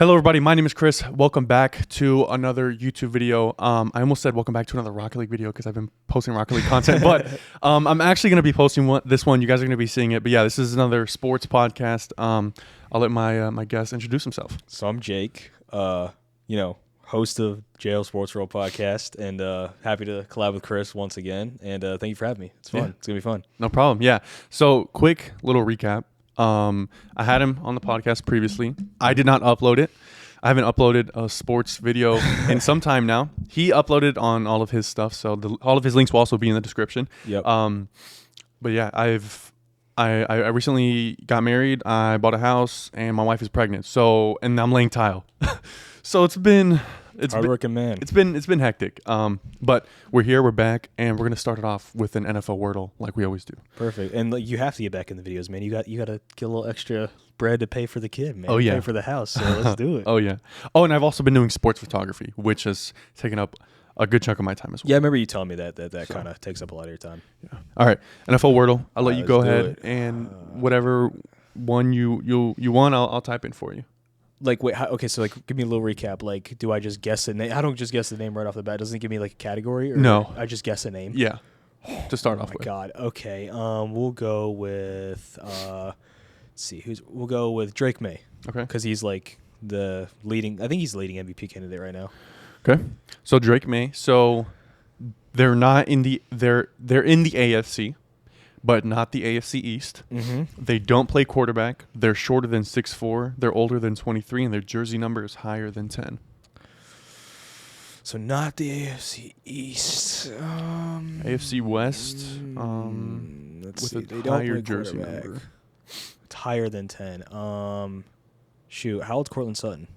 Hello, everybody. My name is Chris. Welcome back to another YouTube video. I almost said welcome back to another Rocket League video because I've been posting Rocket League content, but I'm actually going to be posting this one. You guys are going to be seeing it. But yeah, this is another sports podcast. I'll let my guest introduce himself. So I'm Jake, host of JL Sports World podcast, and happy to collab with Chris once again. And thank you for having me. It's fun. Yeah. It's going to be fun. No problem. Yeah. So quick little recap. I had him on the podcast previously. I did not upload it. I haven't uploaded a sports video in some time now. He uploaded on all of his stuff, so all of his links will also be in the description. Yep. But yeah, I recently got married. I bought a house, and my wife is pregnant. And I'm laying tile. So Hardworking man. It's been hectic. But we're here, we're back, and we're gonna start it off with an NFL Wordle like we always do. Perfect. And you have to get back in the videos, man. You got to get a little extra bread to pay for the kid, man. Oh yeah, pay for the house. So let's do it. Oh yeah. Oh, and I've also been doing sports photography, which has taken up a good chunk of my time as well. Yeah, I remember you telling me that kind of takes up a lot of your time. Yeah. All right, NFL Wordle. I'll let you go ahead it. and whatever one you want, I'll type in for you. Like, wait, so give me a little recap. Like, do I just guess the name? I don't just guess the name right off the bat. Doesn't it give me like a category? Or No. I just guess a name? Yeah. To start off Oh my with. God. Okay. We'll go with let's see we'll go with Drake May. Okay. Because he's like the leading. I think he's the leading MVP candidate right now. Okay. So Drake May. So they're not in the they're in the AFC, but not the AFC East. Mm-hmm. They don't play quarterback. They're shorter than 6'4". They're older than 23, and their jersey number is higher than 10. So not the AFC East. AFC West. Let's with see. a They don't higher play jersey quarterback. number. It's higher than 10. Shoot. How old's Cortland Sutton?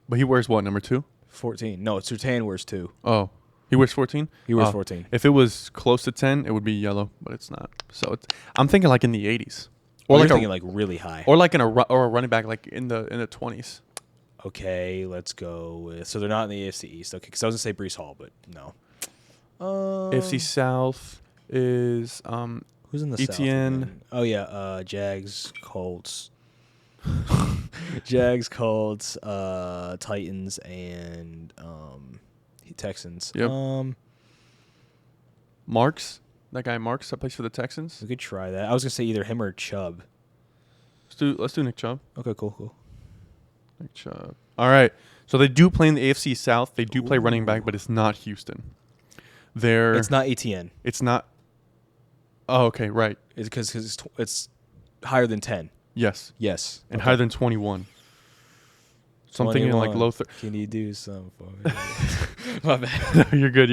But he wears what, number 2? 14. No, Surtain wears 2. Oh, he wears 14. He wears 14. If it was close to 10, it would be yellow, but it's not. So I'm thinking like in the 80s, Or like you're thinking like really high. or like a running back like in the 20s. Okay, let's go with. So they're not in the AFC East. Okay, because I was gonna say Brees Hall, but no. AFC South is Who's in the ETN. South? Again? Oh yeah, Jags, Colts, Jags, Colts, Titans, and Texans. Yep. Marks, that guy Marks that plays for the Texans. We could try that. I was gonna say either him or Chubb. Let's do Nick Chubb. Okay, cool. Nick Chubb. All right. So they do play in the AFC South. They do play running back, but it's not Houston. It's not ETN. It's not. Oh, okay, right. It's because it's higher than 10. Yes. Yes. And Okay. higher than 21. Something in like 21. low. Can you do something for me? My bad. No, you're good.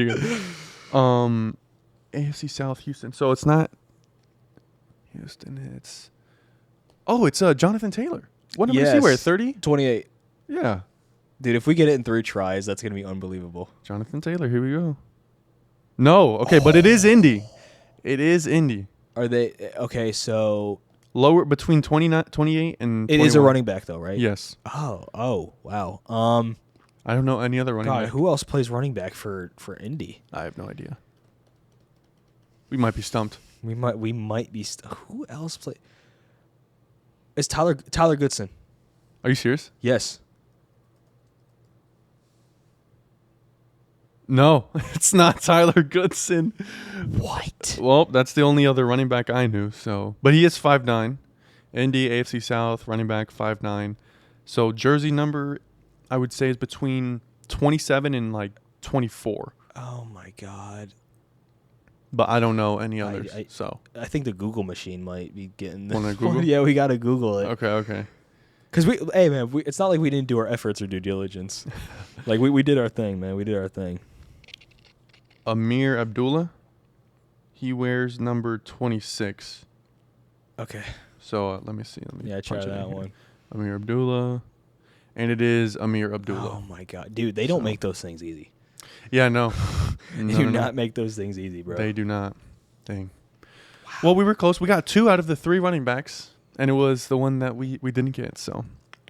AFC South, Houston. So it's not Houston. It's Jonathan Taylor. What number does he wear? 30? 28. Yeah. Dude, if we get it in 3 tries, that's going to be unbelievable. Jonathan Taylor. Here we go. No. Okay, but it is Indy. It is Indy. Are they okay? So Lower between 28 and 21. it is a running back, though, right? Yes. Oh, wow. I don't know any other running God, back. who else plays running back for Indy? I have no idea. We might be stumped. We might be. Who else play? It's Tyler Goodson. Are you serious? Yes. No, it's not Tyler Goodson. What? Well, that's the only other running back I knew. So, but he is 5'9". Indy, AFC South, running back 5'9". So jersey number, I would say, is between 27 and like 24. Oh my God. But I don't know any others. I think the Google machine might be getting. Wanna Google? Yeah, we gotta Google it. Okay. Because it's not like we didn't do our efforts or due diligence. Like we did our thing, man. We did our thing. Amir Abdullah, he wears number 26. Okay. So let me see. Try punch it that in here. one. Amir Abdullah, and it is Amir Abdullah. Oh my God, dude! They don't make those things easy. Yeah, no. They do not make those things easy, bro. They do not. Dang. Wow. Well, we were close. We got 2 out of the 3 running backs, and it was the one that we didn't get. So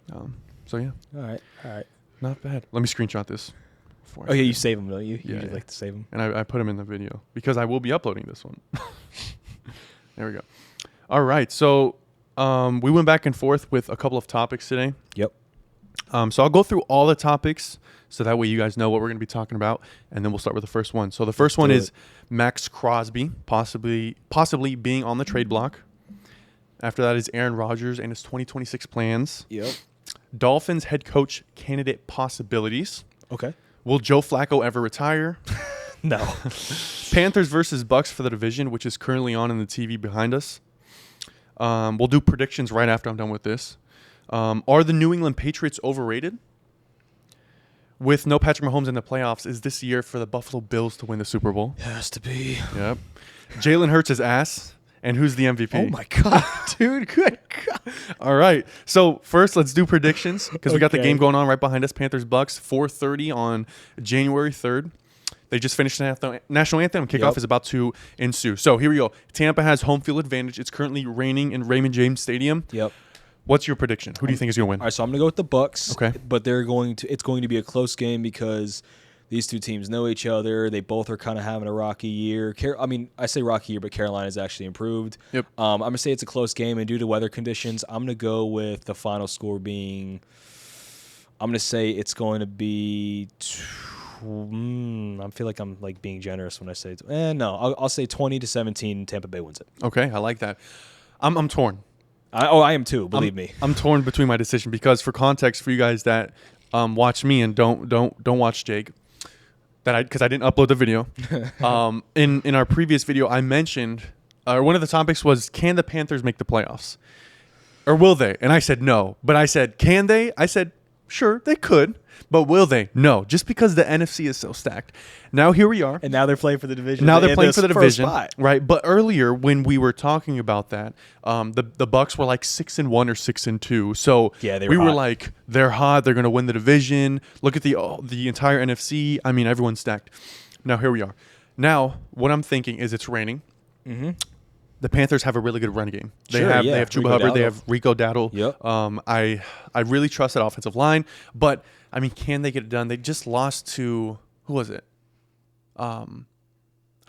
yeah. All right. Not bad. Let me screenshot this. Oh yeah, you save them, don't you? Yeah, You like to save them. And I put them in the video because I will be uploading this one. There we go. All right. So we went back and forth with a couple of topics today. Yep. So I'll go through all the topics so that way you guys know what we're going to be talking about, and then we'll start with the first one. So the first one is Max Crosby possibly being on the trade block. After that is Aaron Rodgers and his 2026 plans. Yep. Dolphins head coach candidate possibilities. Okay. Will Joe Flacco ever retire? No. Panthers versus Bucs for the division, which is currently on in the TV behind us. We'll do predictions right after I'm done with this. Are the New England Patriots overrated? With no Patrick Mahomes in the playoffs, is this year for the Buffalo Bills to win the Super Bowl? Has to be. Yep. Jalen Hurts Is Ass. And who's the MVP? Oh, my God, dude. Good God. All right. So first, let's do predictions because we got the Okay. game going on right behind us. Panthers Bucs 4:30 on January 3rd. They just finished the national anthem. Kickoff Yep. is about to ensue. So here we go. Tampa has home field advantage. It's currently raining in Raymond James Stadium. Yep. What's your prediction? Who do you think is going to win? All right, so I'm going to go with the Bucs. Okay. But it's going to be a close game because these two teams know each other. They both are kind of having a rocky year. I say rocky year, but Carolina's actually improved. Yep. I'm going to say it's a close game, and due to weather conditions, I'm going to go with the final score being I'm going to say it's going to be I feel like I'm like being generous when I say no. I'll say 20-17 Tampa Bay wins it. Okay, I like that. I'm torn. I am too, believe me. I'm torn between my decision because for context for you guys that watch me and don't watch Jake, because I didn't upload the video. In our previous video, I mentioned one of the topics was, can the Panthers make the playoffs, or will they? And I said no, but I said, can they? I said sure, they could, but will they? No, just because the NFC is so stacked. Now here we are. And now they're playing for the division. Now they're playing for the division, spot. right? But earlier when we were talking about that, the Bucs were like 6-1 or 6-2. So yeah, we were hot. like, they're hot. They're going to win the division. Look at the entire NFC. I mean, everyone's stacked. Now here we are. Now what I'm thinking is it's raining. Mm-hmm. The Panthers have a really good run game. They Sure, have yeah. Chuba Rico Hubbard. They Dowdle. have Rico Dowdle. Yep. I really trust that offensive line, but I mean, can they get it done? They just lost to, who was it? I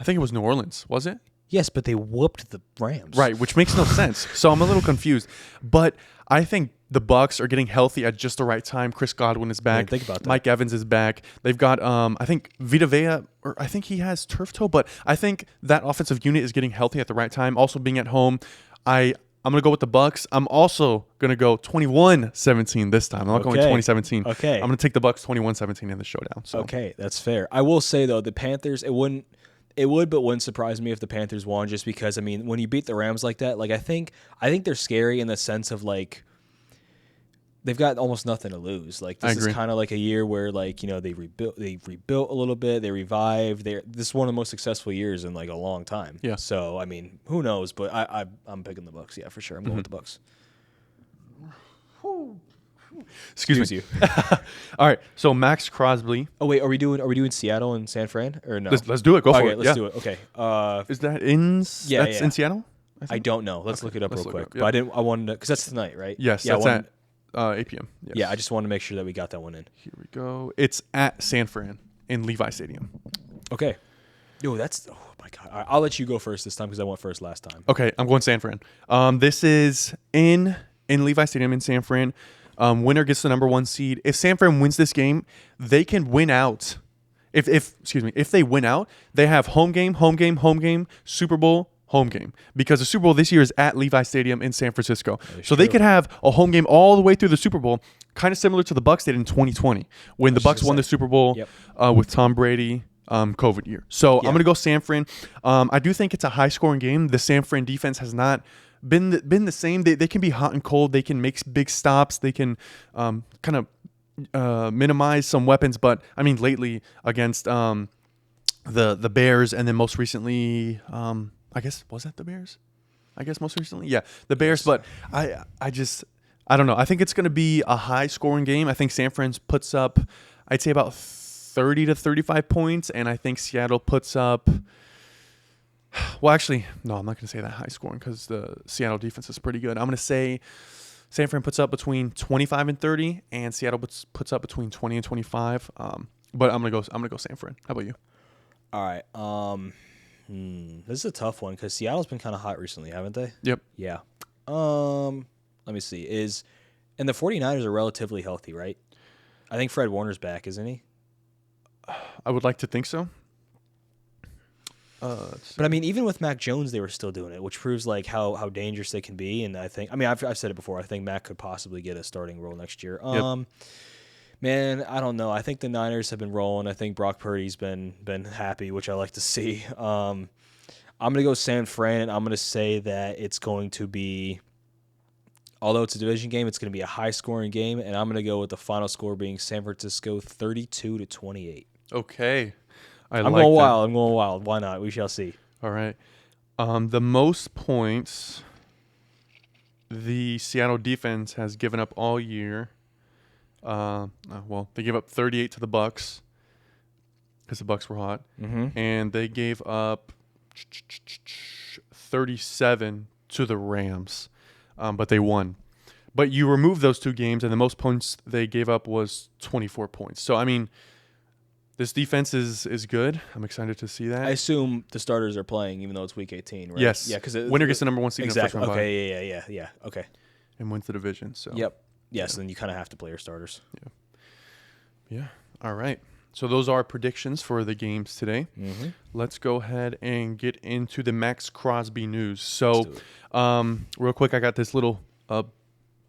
think it was New Orleans. Was it? Yes, but they whooped the Rams. Right, which makes no sense. So I'm a little confused. But I think the Bucs are getting healthy at just the right time. Chris Godwin is back. Yeah, think about that. Mike Evans is back. They've got I think Vita Vea, or I think he has turf toe, but I think that offensive unit is getting healthy at the right time. Also being at home, I'm going to go with the Bucs. I'm also going to go 21-17 this time. I'm not going 2017. Okay. I'm going to take the Bucs 21-17 in the showdown. So. Okay, that's fair. I will say though, the Panthers, it would but wouldn't surprise me if the Panthers won, just because I mean, when you beat the Rams like that, like I think they're scary in the sense of like they've got almost nothing to lose. Like this is kind of like a year where like, you know, they rebuilt a little bit, they revived. This is one of the most successful years in like a long time. Yeah. So I mean, who knows? But I'm picking the Bucs. Yeah, for sure. I'm going with the Bucs. Excuse me. you. All right. So Max Crosby. Oh wait, are we doing Seattle and San Fran or no? Let's do it. Go for Okay, it. let's do it. Okay. Is that in? Yeah, That's in Seattle. I don't know. Let's look it up real look it quick. up, yeah. But I wanted to, because that's tonight, right? Yes, Yeah, that's at 8 p.m. Yes. Yeah, I just wanted to make sure that we got that one in. Here we go. It's at San Fran in Levi Stadium. Okay. Yo, oh my God. All right, I'll let you go first this time because I went first last time. Okay, I'm going San Fran. This is in Levi Stadium in San Fran. Winner gets the number 1 seed. If San Fran wins this game, they can win out. If they win out, they have home game, Super Bowl, home game. Because the Super Bowl this year is at Levi Stadium in San Francisco. So they could have a home game all the way through the Super Bowl, kind of similar to the Bucs did in 2020 when the Bucs won the Super Bowl with Tom Brady. COVID year. So I'm going to go San Fran. I do think it's a high scoring game. The San Fran defense has not been the same. They can be hot and cold. They can make big stops. They can kind of minimize some weapons. But I mean, lately against the Bears, and then most recently, I guess, was that the Bears? I guess most recently, yeah, the Bears. But I don't know. I think it's going to be a high scoring game. I think San Fran puts up, I'd say about 30 to 35 points, and I think Seattle puts up. Well, actually, no, I'm not going to say that high scoring because the Seattle defense is pretty good. I'm going to say San Fran puts up between 25 and 30, and Seattle puts up between 20 and 25. But I'm gonna go San Fran. How about you? All right. This is a tough one because Seattle's been kind of hot recently, haven't they? Yep. Yeah. Let me see. And the 49ers are relatively healthy, right? I think Fred Warner's back, isn't he? I would like to think so. But I mean, even with Mac Jones, they were still doing it, which proves like how dangerous they can be. And I think, I mean, I've said it before. I think Mac could possibly get a starting role next year. Yep. Man, I don't know. I think the Niners have been rolling. I think Brock Purdy's been happy, which I like to see. I'm gonna go San Fran, and I'm gonna say that it's going to be, although it's a division game, it's going to be a high-scoring game, and I'm going to go with the final score being San Francisco 32-28. Okay. I'm going wild. I'm going wild. Why not? We shall see. All right. The most points the Seattle defense has given up all year. They gave up 38 to the Bucs because the Bucs were hot, and they gave up 37 to the Rams, but they won. But you remove those two games, and the most points they gave up was 24 points. So I mean, this defense is good. I'm excited to see that. I assume the starters are playing, even though it's Week 18, right? Yes. Yeah, because winner gets the number one seed in the first round bye. Okay. Yeah. Okay. And wins the division. So. Yep. Yes. Then you kind of have to play your starters. Yeah. All right. So those are predictions for the games today. Let's go ahead and get into the Max Crosby news. So, real quick, I got this little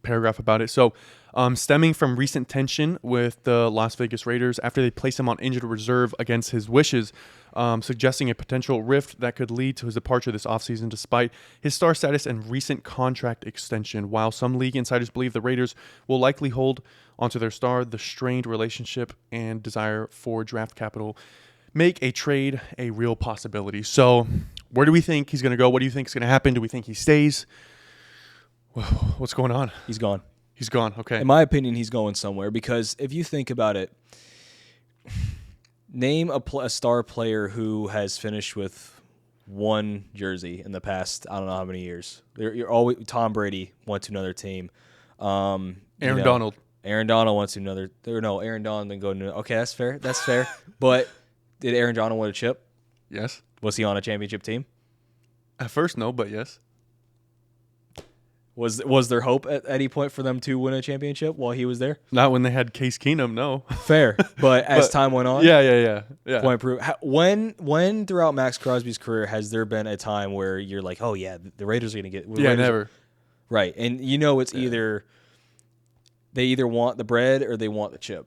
paragraph about it. So, stemming from recent tension with the Las Vegas Raiders after they placed him on injured reserve against his wishes, suggesting a potential rift that could lead to his departure this offseason despite his star status and recent contract extension. While some league insiders believe the Raiders will likely hold onto their star, the strained relationship and desire for draft capital make a trade a real possibility. So where do we think he's going to go? What do you think is going to happen? Do we think he stays? What's going on? He's gone. He's gone. Okay. In my opinion, he's going somewhere because if you think about it, name a star player who has finished with one jersey in the past, I don't know how many years. You're always Tom Brady went to another team. Aaron Donald. Aaron Donald went to another. No, Aaron Donald didn't go to. Okay, that's fair. That's fair. But did Aaron Donald win a chip? Yes. Was he on a championship team? At first, no, but yes. Was there hope at any point for them to win a championship while he was there? Not when they had Case Keenum, no. Fair, but as time went on, yeah. Point proof. When throughout Max Crosby's career has there been a time where you're like, oh yeah, the Raiders are gonna get? Never. Right, and it's either they either want the bread or they want the chip.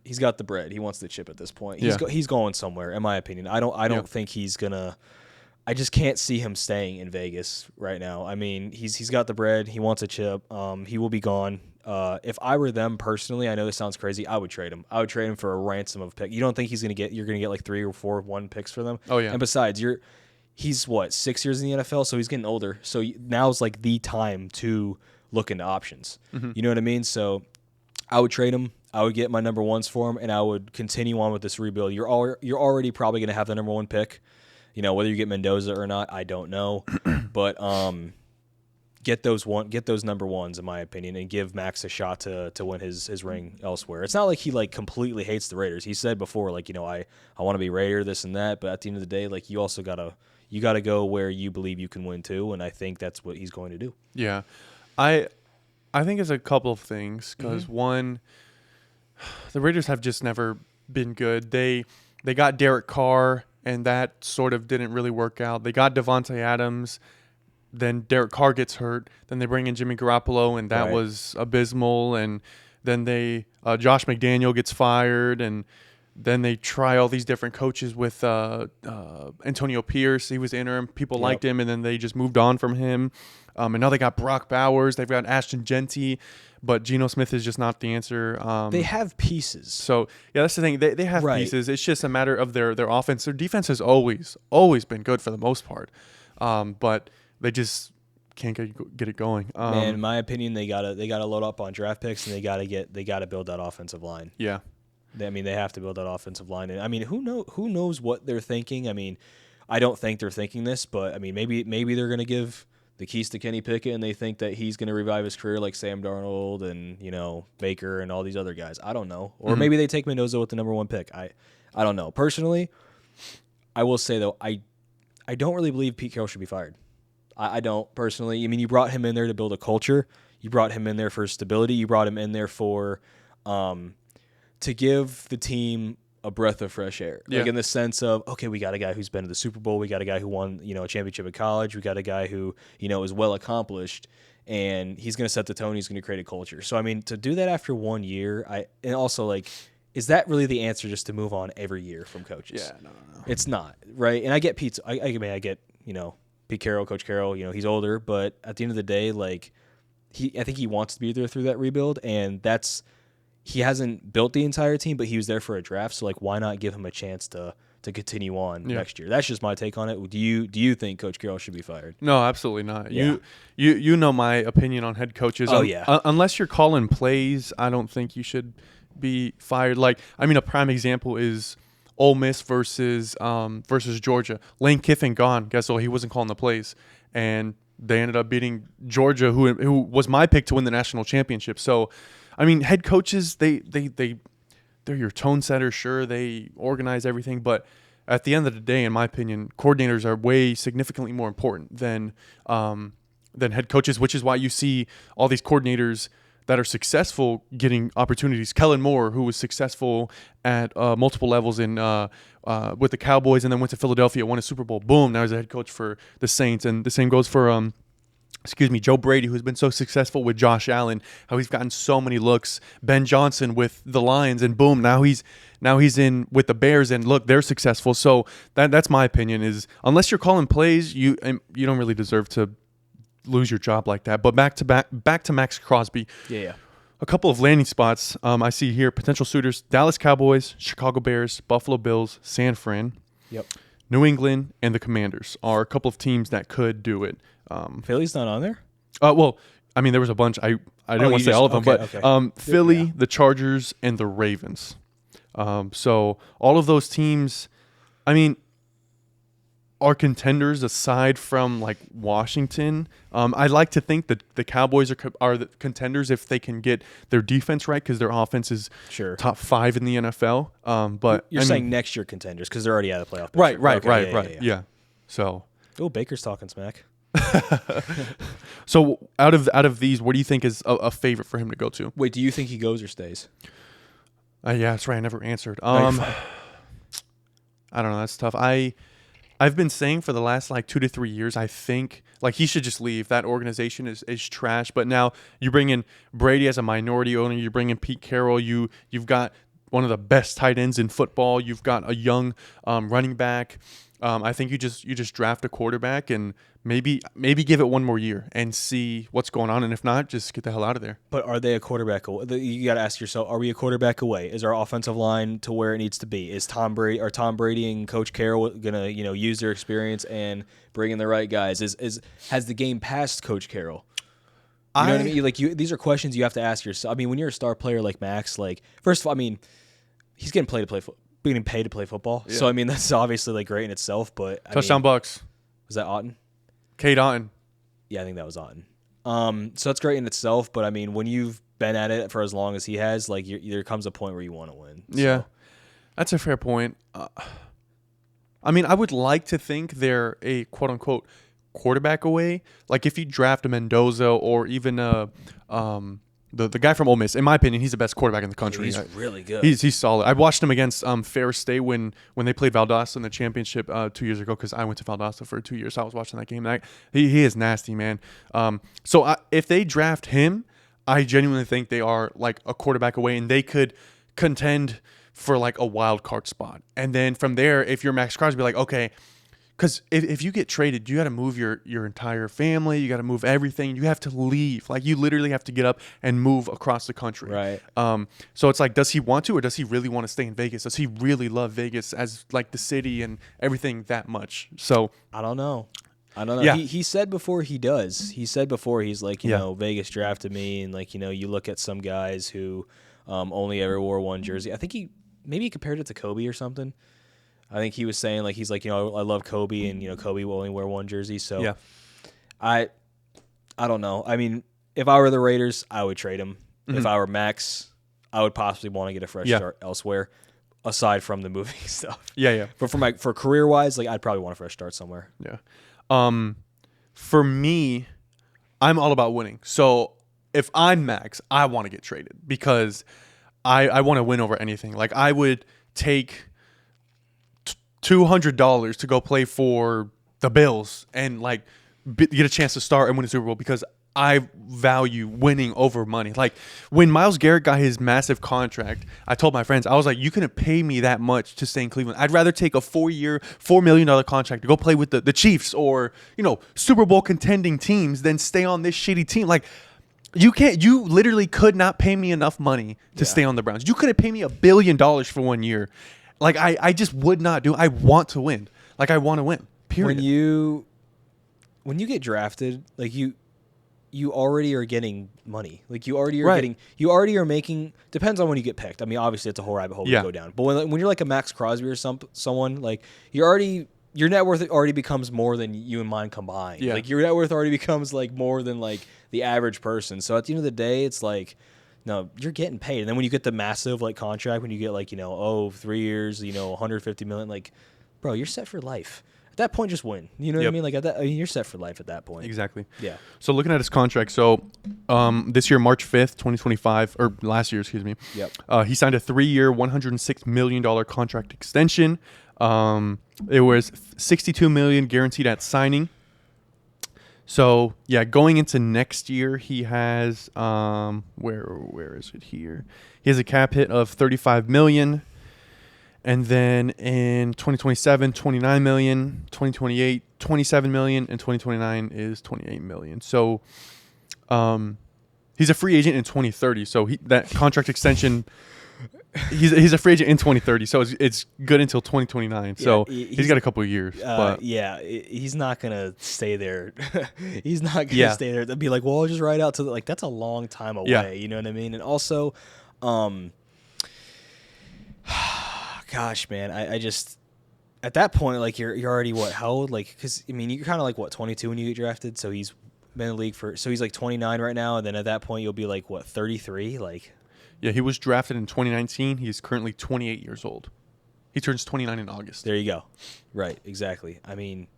He's got the bread. He wants the chip at this point. He's going somewhere, in my opinion. I don't think he's gonna. I just can't see him staying in Vegas right now. I mean, he's got the bread. He wants a chip. He will be gone. If I were them personally, I know this sounds crazy. I would trade him. I would trade him for a ransom of pick. You don't think you're gonna get like 3 or 4 1 picks for them? Oh yeah. And besides, he's what, 6 years in the NFL, so he's getting older. So now's like the time to look into options. You know what I mean? So I would trade him. I would get my number ones for him, and I would continue on with this rebuild. You're already probably gonna have the number 1 pick. Whether you get Mendoza or not, I don't know. But get those number ones, in my opinion, and give Max a shot to win his ring elsewhere. It's not like he like completely hates the Raiders. He said before, like, I want to be Raider, this and that. But at the end of the day, like, you also gotta go where you believe you can win too, and I think that's what he's going to do. Yeah, I think it's a couple of things because one, the Raiders have just never been good. They got Derek Carr, and that sort of didn't really work out. They got Devontae Adams, then Derek Carr gets hurt. Then they bring in Jimmy Garoppolo, and that was abysmal. And then Josh McDaniel gets fired, and then they try all these different coaches with Antonio Pierce. He was interim. People liked him, and then they just moved on from him. And now they got Brock Bowers. They've got Ashton Genty. But Geno Smith is just not the answer. They have pieces. So, yeah, that's the thing. They have pieces. It's just a matter of their offense. Their defense has always been good for the most part. But they just can't get it going. Man, in my opinion, they gotta load up on draft picks, and they gotta build that offensive line. Yeah. They have to build that offensive line. And I mean, who knows what they're thinking? I mean, I don't think they're thinking this, but I mean, maybe they're gonna give the keys to Kenny Pickett, and they think that he's going to revive his career like Sam Darnold and, Baker and all these other guys. I don't know. Or maybe they take Mendoza with the number 1 pick. I don't know. Personally, I will say, though, I don't really believe Pete Carroll should be fired. I don't, personally. I mean, you brought him in there to build a culture. You brought him in there for stability. You brought him in there for to give the team a breath of fresh air. Like in the sense of, okay, we got a guy who's been to the Super Bowl. We got a guy who won, a championship in college. We got a guy who, is well accomplished, and he's going to set the tone. He's going to create a culture. So, I mean, to do that after 1 year, and also, like, is that really the answer, just to move on every year from coaches? Yeah, no. It's not, right? And I get Pete. I get, Pete Carroll, Coach Carroll. He's older, but at the end of the day, like, I think he wants to be there through that rebuild, and he hasn't built the entire team, but he was there for a draft. So, like, why not give him a chance to continue on next year? That's just my take on it. Do you think Coach Carroll should be fired? No, absolutely not. Yeah. You know my opinion on head coaches. Oh, yeah. Unless you're calling plays, I don't think you should be fired. Like, I mean, a prime example is Ole Miss versus Georgia. Lane Kiffin gone. Guess what? He wasn't calling the plays, and they ended up beating Georgia, who was my pick to win the national championship. So, I mean, head coaches, they're your tone setters. Sure, they organize everything, but at the end of the day, in my opinion, coordinators are way significantly more important than head coaches, which is why you see all these coordinators that are successful getting opportunities. Kellen Moore, who was successful at multiple levels with the Cowboys and then went to Philadelphia, won a Super Bowl. Boom, now he's a head coach for the Saints. And the same goes for Joe Brady, who's been so successful with Josh Allen, how he's gotten so many looks. Ben Johnson with the Lions, and boom, now he's in with the Bears, and look, they're successful. So that's my opinion, is unless you're calling plays, you don't really deserve to lose your job like that. But back to Max Crosby. Yeah. A couple of landing spots I see here: potential suitors: Dallas Cowboys, Chicago Bears, Buffalo Bills, San Fran. Yep. New England and the Commanders are a couple of teams that could do it. Philly's not on there? Well, I mean, there was a bunch. I didn't want to say all of them, but Philly, the Chargers, and the Ravens. So all of those teams, I mean, are contenders aside from like Washington. I like to think that the Cowboys are the contenders if they can get their defense right, because their offense is top 5 in the NFL. But you're saying next year contenders because they're already out of the playoff picture. Right. Yeah. So. Oh, Baker's talking smack. So out of these, what do you think is a favorite for him to go to? Wait, do you think he goes or stays? Yeah, that's right. I never answered. I don't know. That's tough. I've been saying for the last like 2 to 3 years, I think like he should just leave. That organization is trash. But now you bring in Brady as a minority owner. You bring in Pete Carroll. You've got one of the best tight ends in football. You've got a young running back. I think you just draft a quarterback and maybe give it one more year and see what's going on. And if not, just get the hell out of there. But are they a quarterback away? You got to ask yourself, are we a quarterback away? Is our offensive line to where it needs to be? Is Tom Brady and Coach Carroll gonna use their experience and bring in the right guys? Has the game passed Coach Carroll? You know what I mean? Like these are questions you have to ask yourself. I mean, when you're a star player like Max, like first of all, I mean, he's getting paid to play football. Yeah. So, I mean, that's obviously like great in itself, but touchdown Bucs. Was that Otten? Cade Otten. Yeah, I think that was Otten. So that's great in itself, but I mean, when you've been at it for as long as he has, like there comes a point where you want to win. So. Yeah, that's a fair point. I mean, I would like to think they're a quote unquote quarterback away. Like if you draft a Mendoza or even the guy from Ole Miss, in my opinion, he's the best quarterback in the country. He's really good. He's solid. I watched him against Ferris State when they played Valdosta in the championship 2 years ago, because I went to Valdosta for 2 years. So I was watching that game. He is nasty, man. So if they draft him, I genuinely think they are like a quarterback away, and they could contend for like a wild card spot. And then from there, if you're Max Crosby, like, okay, because if you get traded, you got to move your entire family. You got to move everything. You have to leave. Like you literally have to get up and move across the country. Right. So it's like, does he want to, or does he really want to stay in Vegas? Does he really love Vegas as like the city and everything that much? So I don't know. Yeah. He said before he does. He said before he's like, you know, Vegas drafted me, and like, you look at some guys who only ever wore one jersey. I think he compared it to Kobe or something. I think he was saying like, he's like, I love Kobe, and Kobe will only wear one jersey. So yeah. I don't know. I mean, if I were the Raiders, I would trade him. Mm-hmm. If I were Max, I would possibly want to get a fresh start elsewhere, aside from the moving stuff. Yeah. But for career wise, like I'd probably want a fresh start somewhere. Yeah. For me, I'm all about winning. So if I'm Max, I want to get traded, because I want to win over anything. Like I would take $200 to go play for the Bills and like get a chance to start and win a Super Bowl because I value winning over money. Like when Myles Garrett got his massive contract, I told my friends, I was like, you couldn't pay me that much to stay in Cleveland. I'd rather take a 4-year, $4 million contract to go play with the Chiefs or, Super Bowl contending teams than stay on this shitty team. Like you literally could not pay me enough money to stay on the Browns. You couldn't pay me $1 billion for 1 year. Like I just would not do. I want to win. Like I want to win. Period. When you get drafted, like you already are getting money. Like you already are making. Depends on when you get picked. I mean, obviously it's a whole rabbit hole to go down. But when you're like a Max Crosby or someone like your net worth already becomes more than you and mine combined. Yeah. Like your net worth already becomes like more than like the average person. So at the end of the day, it's like, no, you're getting paid. And then when you get the massive like contract, when you get like 3 years, $150 million, like, bro, you're set for life. At that point, just win. You know what I mean? Like you're set for life at that point. Exactly. Yeah. So looking at his contract, this year, March 5th, 2025, or last year, excuse me. Yep. He signed a 3-year, $106 million contract extension. It was $62 million guaranteed at signing. So yeah, going into next year, he has where is it here? He has a cap hit of $35 million. And then in 2027, $29 million, 2028, $27 million, and 2029 is $28 million. So he's a free agent in 2030. So that contract extension, he's a free agent in 2030. So it's good until 2029. So he's got a couple of years. He's not going to stay there. He's not going to stay there. They'll be like, well, I'll just ride out to that's a long time away. Yeah. You know what I mean? And also, gosh, man, I just at that point, like you're already what? How old? Like, because I mean, you're kind of like what, 22 when you get drafted. So he's been in the league he's like 29 right now, and then at that point you'll be like what, 33? Like, yeah, he was drafted in 2019. He's currently 28 years old. He turns 29 in August. There you go. Right, exactly. I mean,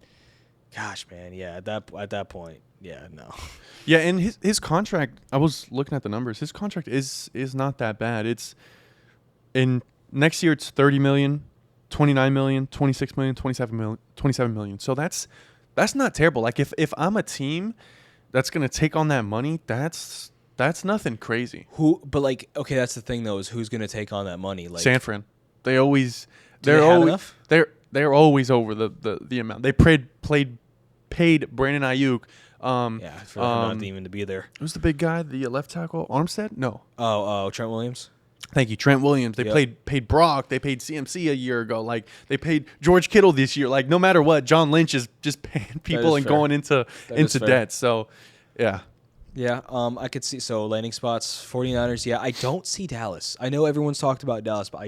gosh, man, yeah. At that point, yeah, no. Yeah, and his contract. I was looking at the numbers. His contract is not that bad. It's in. Next year, it's $30 million, $29 million, $26 million, $27 million. So that's not terrible. Like if I'm a team that's gonna take on that money, that's nothing crazy. But like, okay, that's the thing though, is who's gonna take on that money? Like San Fran, they're always they're over the amount they paid Brandon Ayuk. For him not even to be there. Who's the big guy? The left tackle, Armstead? No. Oh, Trent Williams. Thank you, Trent Williams. They paid Brock. They paid CMC a year ago. Like they paid George Kittle this year. Like no matter what, John Lynch is just paying people and going into debt. So, yeah. Yeah, I could see. So landing spots, 49ers. Yeah, I don't see Dallas. I know everyone's talked about Dallas, but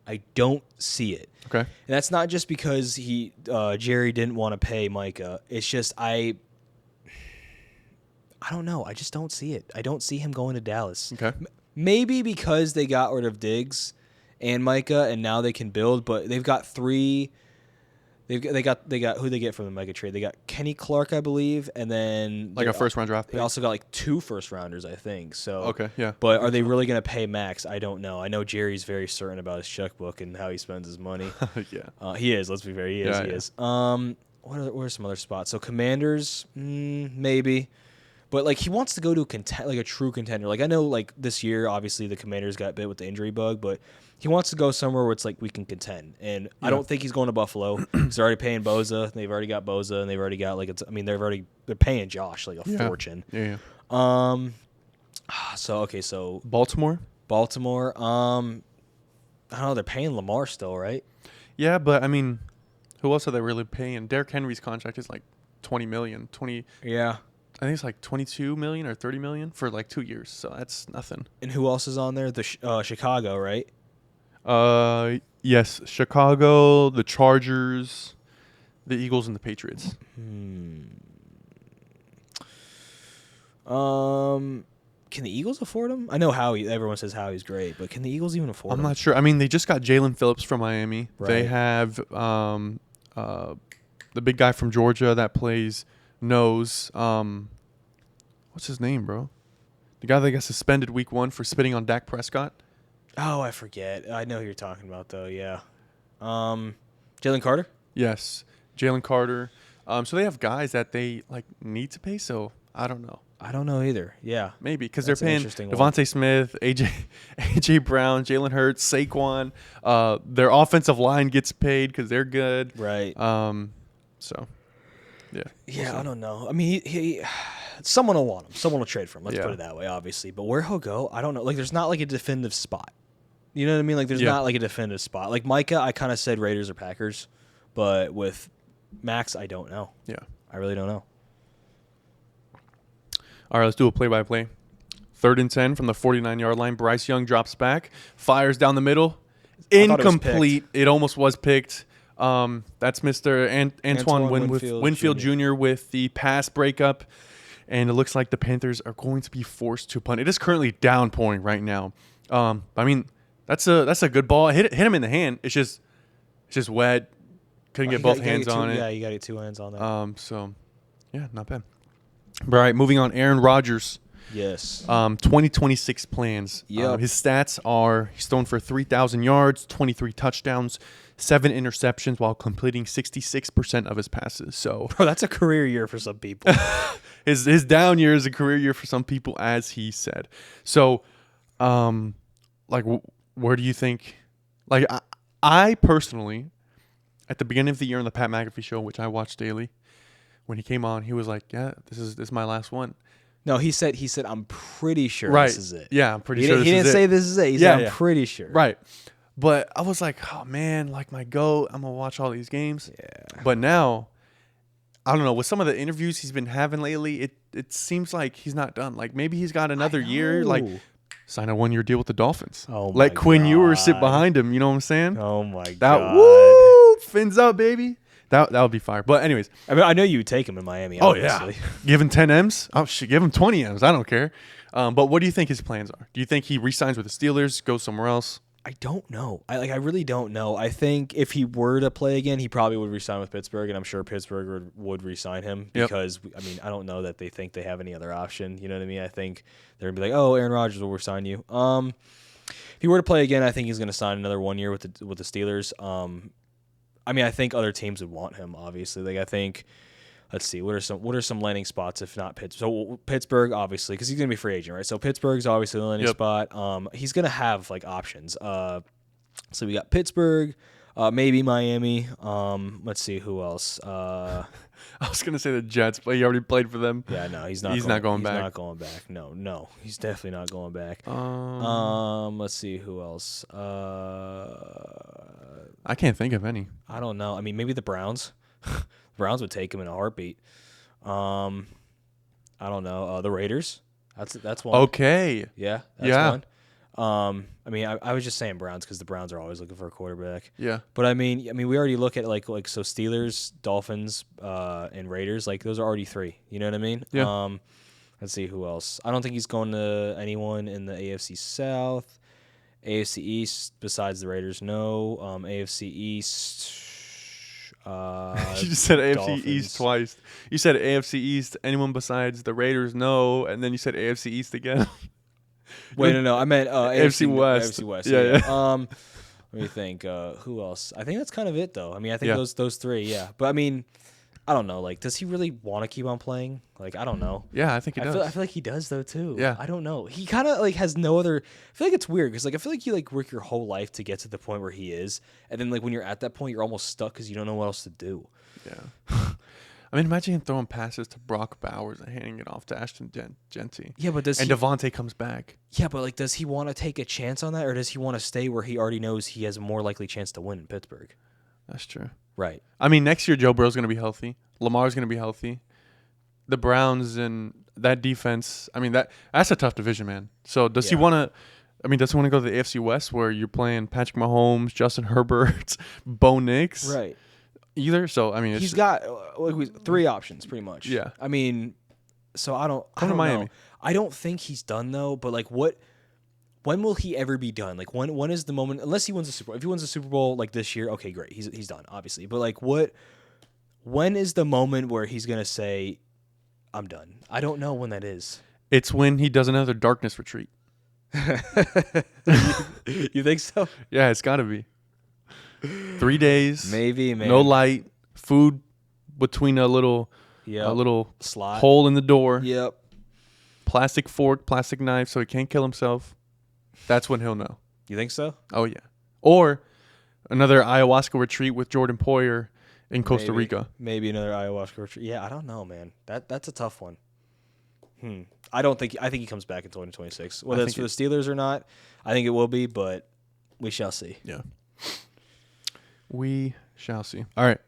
I don't see it. Okay. And that's not just because Jerry didn't want to pay Micah. It's just I don't know. I just don't see it. I don't see him going to Dallas. Okay. Maybe because they got rid of Diggs and Micah, and now they can build. But they've got three. They got who they get from the Micah trade. They got Kenny Clark, I believe, and then like a first-round draft pick. They also got like 2 first-rounders, I think. So okay, yeah. But are they really going to pay Max? I don't know. I know Jerry's very certain about his checkbook and how he spends his money. Yeah, he is. Let's be fair, he is. What are some other spots? So Commanders, maybe. But like he wants to go to a true contender. Like I know, like this year, obviously the Commanders got bit with the injury bug, but he wants to go somewhere where it's like we can contend. And I don't think he's going to Buffalo. He's already paying Boza. They've already got Boza, and they've already got they're paying Josh like a fortune. Yeah. So Baltimore. I don't know. They're paying Lamar still, right? Yeah, but I mean, who else are they really paying? Derrick Henry's contract is like $20 million. Yeah. I think it's like $22 million or $30 million for like 2 years. So that's nothing. And who else is on there? The Chicago, right? Yes, Chicago, the Chargers, the Eagles, and the Patriots. Can the Eagles afford him? I know everyone says Howie's great, but can the Eagles even afford him? I'm not sure. I mean, they just got Jalen Phillips from Miami. Right. They have the big guy from Georgia that plays nose. What's his name, bro? The guy that got suspended week 1 for spitting on Dak Prescott. Oh, I forget. I know who you're talking about though. Yeah. Jalen Carter. Yes, Jalen Carter. So they have guys that they like need to pay. So I don't know. I don't know either. Yeah. Maybe because they're That's an paying interesting one. Devontae Smith, AJ Brown, Jalen Hurts, Saquon. Their offensive line gets paid because they're good. Right. So yeah. Yeah, I don't know. I mean, he someone will want him. Someone will trade for him. Let's Yeah. put it that way, obviously. But where he'll go, I don't know. Like, there's not like a definitive spot. You know what I mean? Like, there's Yeah. not like a definitive spot. Like Micah, I kind of said Raiders or Packers, but with Max, I don't know. Yeah. I really don't know. All right, let's do a play-by-play. 3rd and 10 from the 49-yard line. Bryce Young drops back, fires down the middle. thought it was Incomplete. It almost was picked. That's Mr. Antoine Winfield Jr. with the pass breakup. And it looks like the Panthers are going to be forced to punt. It is currently downpouring right now. I mean, that's a good ball. Hit him in the hand. It's just wet. Couldn't get both hands on it. Yeah, you got to get 2 hands on that. So, yeah, not bad. All right, moving on. Aaron Rodgers. Yes. 2026 plans. Yep. His stats are he's thrown for 3,000 yards, 23 touchdowns, 7 interceptions while completing 66% of his passes. So, Bro, that's a career year for some people. his down year is a career year for some people, as he said. So, where do you think? Like, I personally, at the beginning of the year on the Pat McAfee show, which I watch daily, when he came on, he was like, "Yeah, this is my last one." No, he said, I'm pretty sure Right. this is it. Yeah, I'm pretty He sure. didn't, he didn't say this is it. He said, I'm pretty sure. Right. But I was like, oh man, like my GOAT, I'm gonna watch all these games. Yeah. But now, I don't know. With some of the interviews he's been having lately, it seems like he's not done. Like maybe he's got another year. Like sign a 1-year deal with the Dolphins. Oh Let my Quinn Ewers sit God. behind him. You know what I'm saying? Oh my That God. woo fins up, baby. That would be fire. But anyways, I mean, I know you would take him in Miami. oh Obviously. yeah, give him 10 M's. Oh shit, give him 20 M's. I don't care. But what do you think his plans are? Do you think he re-signs with the Steelers, goes somewhere else? I don't know. I really don't know. I think if he were to play again, he probably would resign with Pittsburgh, and I'm sure Pittsburgh would resign him because I mean I don't know that they think they have any other option. You know what I mean? I think they're gonna be like, oh, Aaron Rodgers will resign you. If he were to play again, I think he's gonna sign another 1 year with the Steelers. I mean, I think other teams would want him. Obviously, like I think. Let's see. What are some landing spots if not Pittsburgh? So Pittsburgh, obviously, because he's gonna be free agent, right? So Pittsburgh's obviously the landing spot. He's gonna have like options. So we got Pittsburgh, maybe Miami. Let's see who else. I was gonna say the Jets, but he already played for them. Yeah, no, he's not. He's not going back. He's not going back. No, he's definitely not going back. Let's see who else. I can't think of any. I don't know. I mean, maybe the Browns. Browns would take him in a heartbeat. I don't know. The Raiders. That's one. Okay. Yeah. That's one. I mean, I was just saying Browns because the Browns are always looking for a quarterback. Yeah. But I mean, we already look at like so Steelers, Dolphins, and Raiders. Like those are already 3. You know what I mean? Yeah. Let's see who else. I don't think he's going to anyone in the AFC South, AFC East besides the Raiders. No. AFC East. You just said AFC Dolphins. East twice. You said AFC East. Anyone besides the Raiders? No. And then you said AFC East again. Wait, no. I meant AFC West. AFC West. Yeah. Let me think. Who else? I think that's kind of it, though. I mean, I think those 3. Yeah. But I mean, I don't know. Like, does he really want to keep on playing? Like, I don't know. Yeah, I think he does. I feel like he does though too. Yeah. I don't know. He kind of like has no other. I feel like it's weird because like I feel like you like work your whole life to get to the point where he is, and then like when you're at that point, you're almost stuck because you don't know what else to do. Yeah. I mean, imagine him throwing passes to Brock Bowers and handing it off to Ashton Genty. Yeah, but and Devontae comes back. Yeah, but like, does he want to take a chance on that, or does he want to stay where he already knows he has a more likely chance to win in Pittsburgh? That's true. Right. I mean, next year Joe Burrow's going to be healthy. Lamar's going to be healthy. The Browns and that defense. I mean, that's a tough division, man. So does he want to? I mean, does he want to go to the AFC West where you're playing Patrick Mahomes, Justin Herbert, Bo Nix? Right. Either. So I mean, he's got 3 options pretty much. Yeah. I mean, so I don't to Miami. know. I don't think he's done though. But like, when will he ever be done? Like, when is the moment? Unless he wins the Super Bowl. If he wins the Super Bowl like this year, okay, great. He's done, obviously. But like, when is the moment where he's gonna say, "I'm done"? I don't know when that is. It's when he does another darkness retreat. You think so? Yeah, it's got to be 3 days. Maybe, man. No light, food between a little slot hole in the door. Yep. Plastic fork, plastic knife, so he can't kill himself. That's when he'll know. You think so? Oh yeah. Or another ayahuasca retreat with Jordan Poyer in Costa Rica. Maybe another ayahuasca retreat. Yeah, I don't know, man. That's a tough one. I think he comes back in 2026. Whether it's for the Steelers or not, I think it will be, but we shall see. Yeah. We shall see. All right.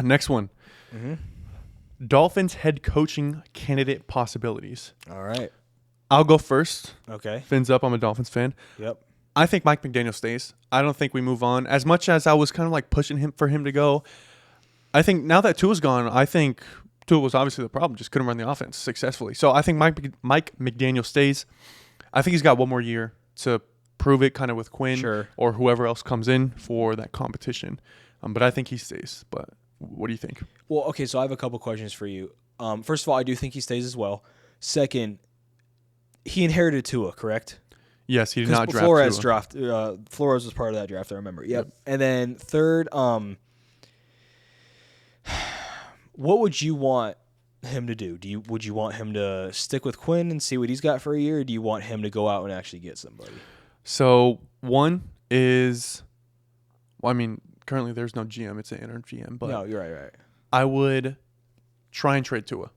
Next one. Mm-hmm. Dolphins head coaching candidate possibilities. All right. I'll go first. Okay. Fins up. I'm a Dolphins fan. Yep. I think Mike McDaniel stays. I don't think we move on. As much as I was kind of like pushing him for him to go, I think now that Tua's gone, I think Tua was obviously the problem. Just couldn't run the offense successfully. So I think Mike McDaniel stays. I think he's got one more year to prove it, kind of with Quinn or whoever else comes in for that competition. But I think he stays. But what do you think? Well, okay, so I have a couple questions for you. First of all, I do think he stays as well. Second, he inherited Tua, correct? Yes, he did not draft Tua. Flores was part of that draft, I remember. Yep. And then third, what would you want him to do? Would you want him to stick with Quinn and see what he's got for a year, or do you want him to go out and actually get somebody? So one is, well, I mean, currently there's no GM; it's an interim GM. But no, you're right. I would try and trade Tua.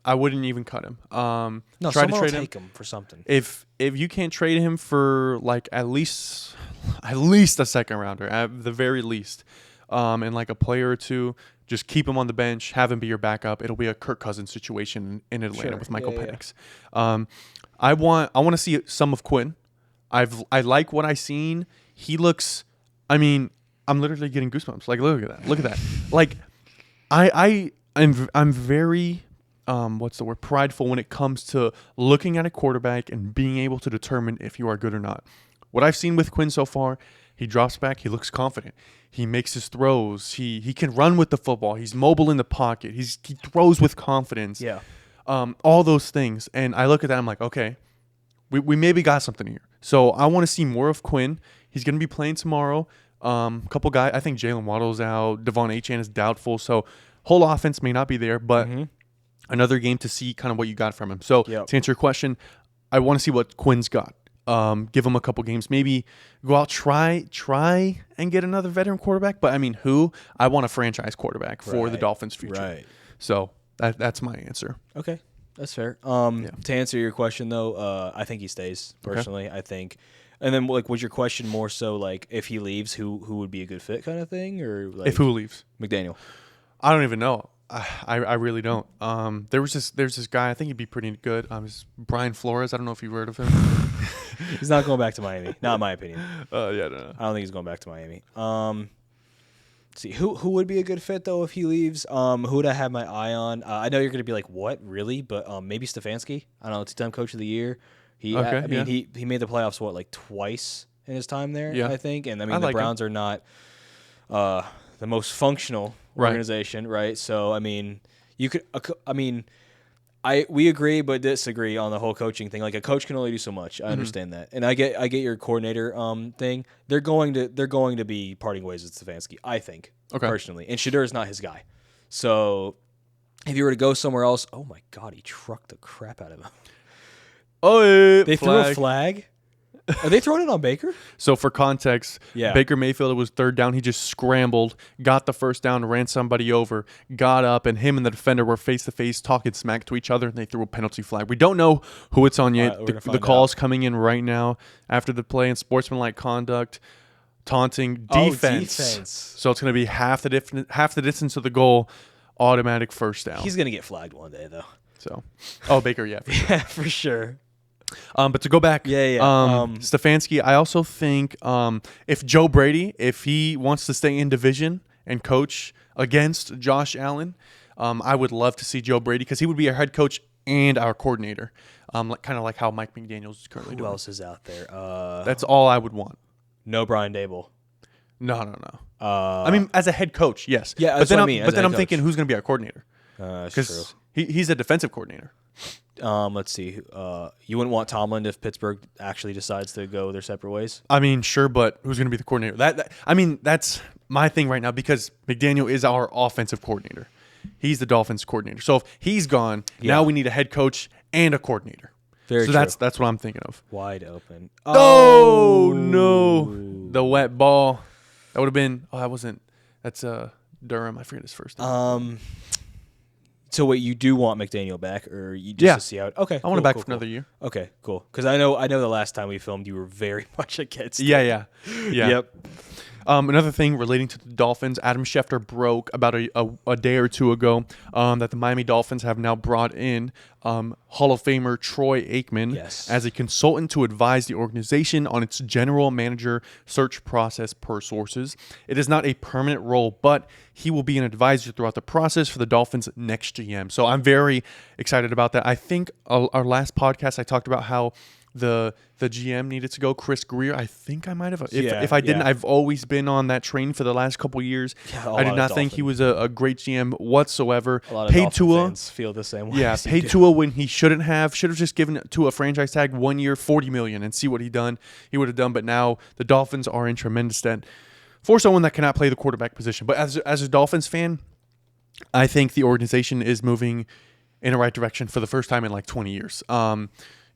I wouldn't even cut him. No, try someone to trade will take him for something. If you can't trade him for like at least a second rounder, at the very least, and like a player or two, just keep him on the bench, have him be your backup. It'll be a Kirk Cousins situation in Atlanta with Michael Penix. I want to see some of Quinn. I like what I've seen. He looks. I mean, I'm literally getting goosebumps. Like, look at that. Look at that. Like, I'm very what's the word? Prideful when it comes to looking at a quarterback and being able to determine if you are good or not. What I've seen with Quinn so far, he drops back. He looks confident. He makes his throws. He can run with the football. He's mobile in the pocket. He throws with confidence. Yeah. All those things. And I look at that. I'm like, okay, we maybe got something here. So I want to see more of Quinn. He's going to be playing tomorrow. Couple guys. I think Jalen Waddle's out. Devon Achane is doubtful. So whole offense may not be there, but another game to see kind of what you got from him. So to answer your question, I want to see what Quinn's got. Give him a couple games. Maybe go out, try and get another veteran quarterback. But I mean, who? I want a franchise quarterback for the Dolphins' future. Right. So that's my answer. Okay, that's fair. To answer your question though, I think he stays personally. Okay. I think. And then, like, was your question more so like if he leaves, who would be a good fit kind of thing, or like if who leaves? McDaniel. I don't even know. I really don't. There's this guy. I think he'd be pretty good. Brian Flores. I don't know if you've heard of him. He's not going back to Miami. Not in my opinion. No. I don't think he's going back to Miami. Let's see who would be a good fit though if he leaves. Who would I have my eye on? I know you're going to be like, what, really? But maybe Stefanski. I don't know. Two-time coach of the year. He made the playoffs like twice in his time there. Yeah. I think. And I mean the Browns are not the most functional organization, right? So I mean, you could. We agree but disagree on the whole coaching thing. Like a coach can only do so much. I understand that, and I get your coordinator thing. They're going to be parting ways with Stefanski, I think, personally. And Shedeur is not his guy. So if you were to go somewhere else, oh my God, he trucked the crap out of him. Oh, they threw a flag. Are they throwing it on Baker? So for context, Baker Mayfield, it was third down. He just scrambled, got the first down, ran somebody over, got up, and him and the defender were face-to-face talking smack to each other, and they threw a penalty flag. We don't know who it's on yet. The call's coming in right now after the play, and sportsmanlike conduct, taunting, defense. So it's going to be half the distance of the goal, automatic first down. He's going to get flagged one day, though. So, Baker, for sure. Yeah, for sure. But to go back, Stefanski, I also think if Joe Brady, if he wants to stay in division and coach against Josh Allen, I would love to see Joe Brady because he would be our head coach and our coordinator, kind of like how Mike McDaniels is currently doing. Who else is out there? That's all I would want. No Brian Dable. No. I mean, as a head coach, yes. Yeah, but then I'm thinking, who's going to be our coordinator? That's true. He's a defensive coordinator. Let's see. You wouldn't want Tomlin if Pittsburgh actually decides to go their separate ways? I mean, sure, but who's going to be the coordinator? That's my thing right now because McDaniel is our offensive coordinator. He's the Dolphins coordinator. So if he's gone, now we need a head coach and a coordinator. Very so true. that's what I'm thinking of. Wide open. Oh no, the wet ball. That would have been. Oh, that wasn't. That's Durham. I forget his first name. So wait, you do want McDaniel back, or you just to see out? Okay, I want him back for another year. Okay, cool. Because I know the last time we filmed, you were very much against. Yeah. Yep. Another thing relating to the Dolphins, Adam Schefter broke about a day or two ago that the Miami Dolphins have now brought in Hall of Famer Troy Aikman as a consultant to advise the organization on its general manager search process per sources. It is not a permanent role, but he will be an advisor throughout the process for the Dolphins' next GM. So I'm very excited about that. I think our last podcast I talked about how the GM needed to go, Chris Greer. I think I might have. If I didn't, I've always been on that train for the last couple of years. I did not think he was a great GM whatsoever. A lot of Dolphin fans feel the same way. Yeah, paid Tua when he shouldn't have. Should have just given Tua a franchise tag 1 year, $40 million, and see what he would have done. But now the Dolphins are in tremendous debt for someone that cannot play the quarterback position. But as a Dolphins fan, I think the organization is moving in the right direction for the first time in like 20 years.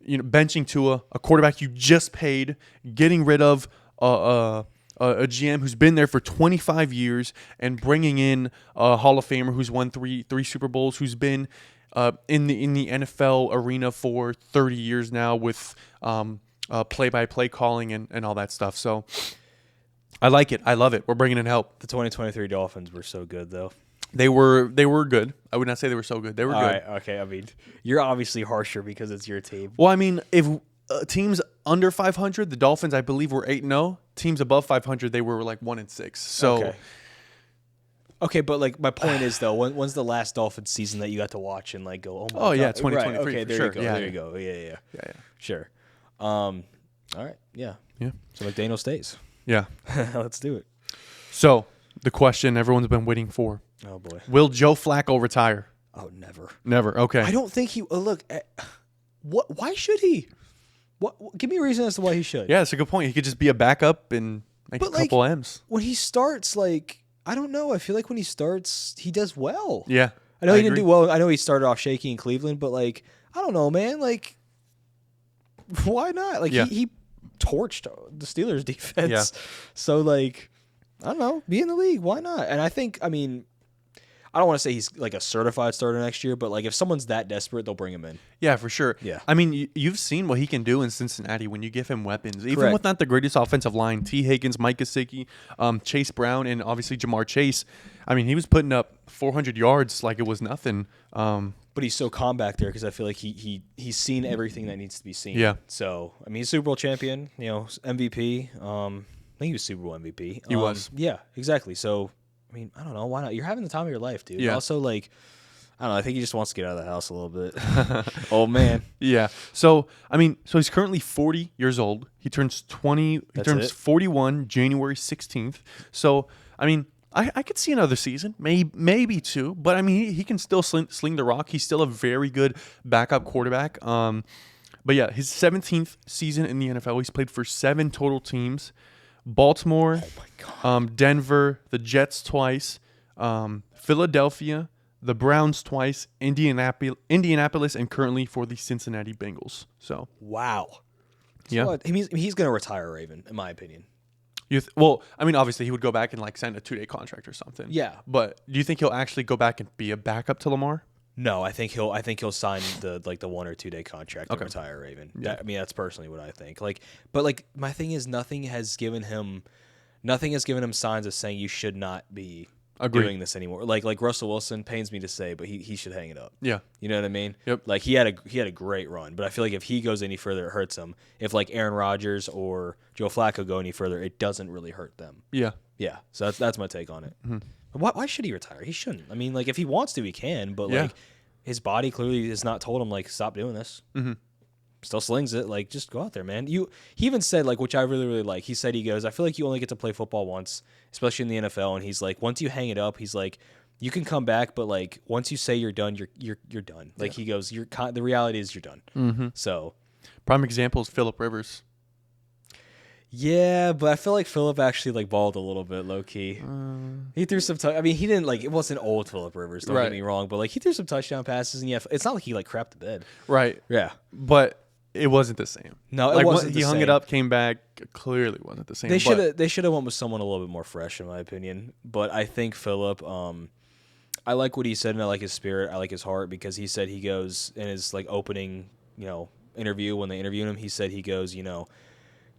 Benching Tua, a quarterback you just paid, getting rid of a GM who's been there for 25 years, and bringing in a Hall of Famer who's won three Super Bowls, who's been in the NFL arena for 30 years now with play-by-play calling and all that stuff. So I like it. I love it. We're bringing in help. The 2023 Dolphins were so good, though. They were good. I would not say they were so good. They were good. Right, okay, I mean, you're obviously harsher because it's your team. Well, I mean, if teams under 500, the Dolphins, I believe, were 8-0. Teams above 500, they were like 1-6. So, okay, but like my point is though, when's the last Dolphins season that you got to watch and like go, oh my god? Yeah, 2023. Right. Okay, there sure. you go. Yeah, there you go. Yeah. Sure. All right. Yeah. So McDaniel stays. Yeah. Let's do it. So the question everyone's been waiting for. Oh boy. Will Joe Flacco retire? Oh, never. Never. Okay. I don't think he. Look, what? Why should he? What? Give me a reason as to why he should. Yeah, that's a good point. He could just be a backup and make a couple M's. When he starts, like, I don't know. I feel like when he starts, he does well. Yeah. I know he didn't do well. I know he started off shaky in Cleveland, but like, I don't know, man. Like, why not? Like, he torched the Steelers defense. Yeah. So like, I don't know, be in the league. Why not? And I think, I mean, I don't want to say he's like a certified starter next year, but like if someone's that desperate, they'll bring him in. Yeah, for sure. Yeah. I mean, you've seen what he can do in Cincinnati when you give him weapons. Even with not the greatest offensive line, T. Higgins, Mike Gesicki, Chase Brown, and obviously Jamar Chase. I mean, he was putting up 400 yards like it was nothing. But he's so calm back there because I feel like he's seen everything that needs to be seen. Yeah. So, I mean, he's Super Bowl champion, MVP. I think he was Super Bowl MVP. He was. Yeah, exactly. So, I mean, I don't know. Why not? You're having the time of your life, dude. Yeah. Also, like, I don't know. I think he just wants to get out of the house a little bit. Old man. Yeah. So, I mean, he's currently 40 years old. He turns 41 January 16th. So, I mean, I could see another season, maybe two. But, I mean, he can still sling the rock. He's still a very good backup quarterback. But, yeah, his 17th season in the NFL. He's played for 7 total teams. Baltimore, Denver, the Jets twice, Philadelphia, the Browns twice, Indianapolis, and currently for the Cincinnati Bengals. So wow, yeah, he's going to retire Raven, in my opinion. Well, I mean, obviously he would go back and like sign a 2-day contract or something. Yeah, but do you think he'll actually go back and be a backup to Lamar? No, I think he'll sign the 1 or 2 day contract and retire Raven. Yeah. I mean, that's personally what I think. But my thing is nothing has given him signs of saying you should not be doing this anymore. Like Russell Wilson, pains me to say, but he should hang it up. Yeah. You know what I mean? Yep. Like he had a great run, but I feel like if he goes any further, it hurts him. If like Aaron Rodgers or Joe Flacco go any further, it doesn't really hurt them. Yeah. Yeah. So that's my take on it. Mm-hmm. Why should he retire? He shouldn't. I mean, like if he wants to, he can. But like his body clearly has not told him like stop doing this. Mm-hmm. Still slings it. Like just go out there, man. He even said like, which I really really like. He said he goes, I feel like you only get to play football once, especially in the NFL. And he's like, once you hang it up, he's like, you can come back, but like once you say you're done, you're done. Like he goes, the reality is you're done. Mm-hmm. So prime example is Phillip Rivers. Yeah, but I feel like Phillip actually like balled a little bit low key. He threw some. I mean, he didn't like it wasn't old Phillip Rivers. Don't get me wrong, but like he threw some touchdown passes, and yeah, it's not like he like crapped the bed. Right. Yeah, but it wasn't the same. No, like, it wasn't. He hung it up, came back. Clearly, wasn't the same. They should have went with someone a little bit more fresh, in my opinion. But I think Phillip. I like what he said, and I like his spirit. I like his heart because he said he goes in his like opening, interview when they interviewed him. He said he goes,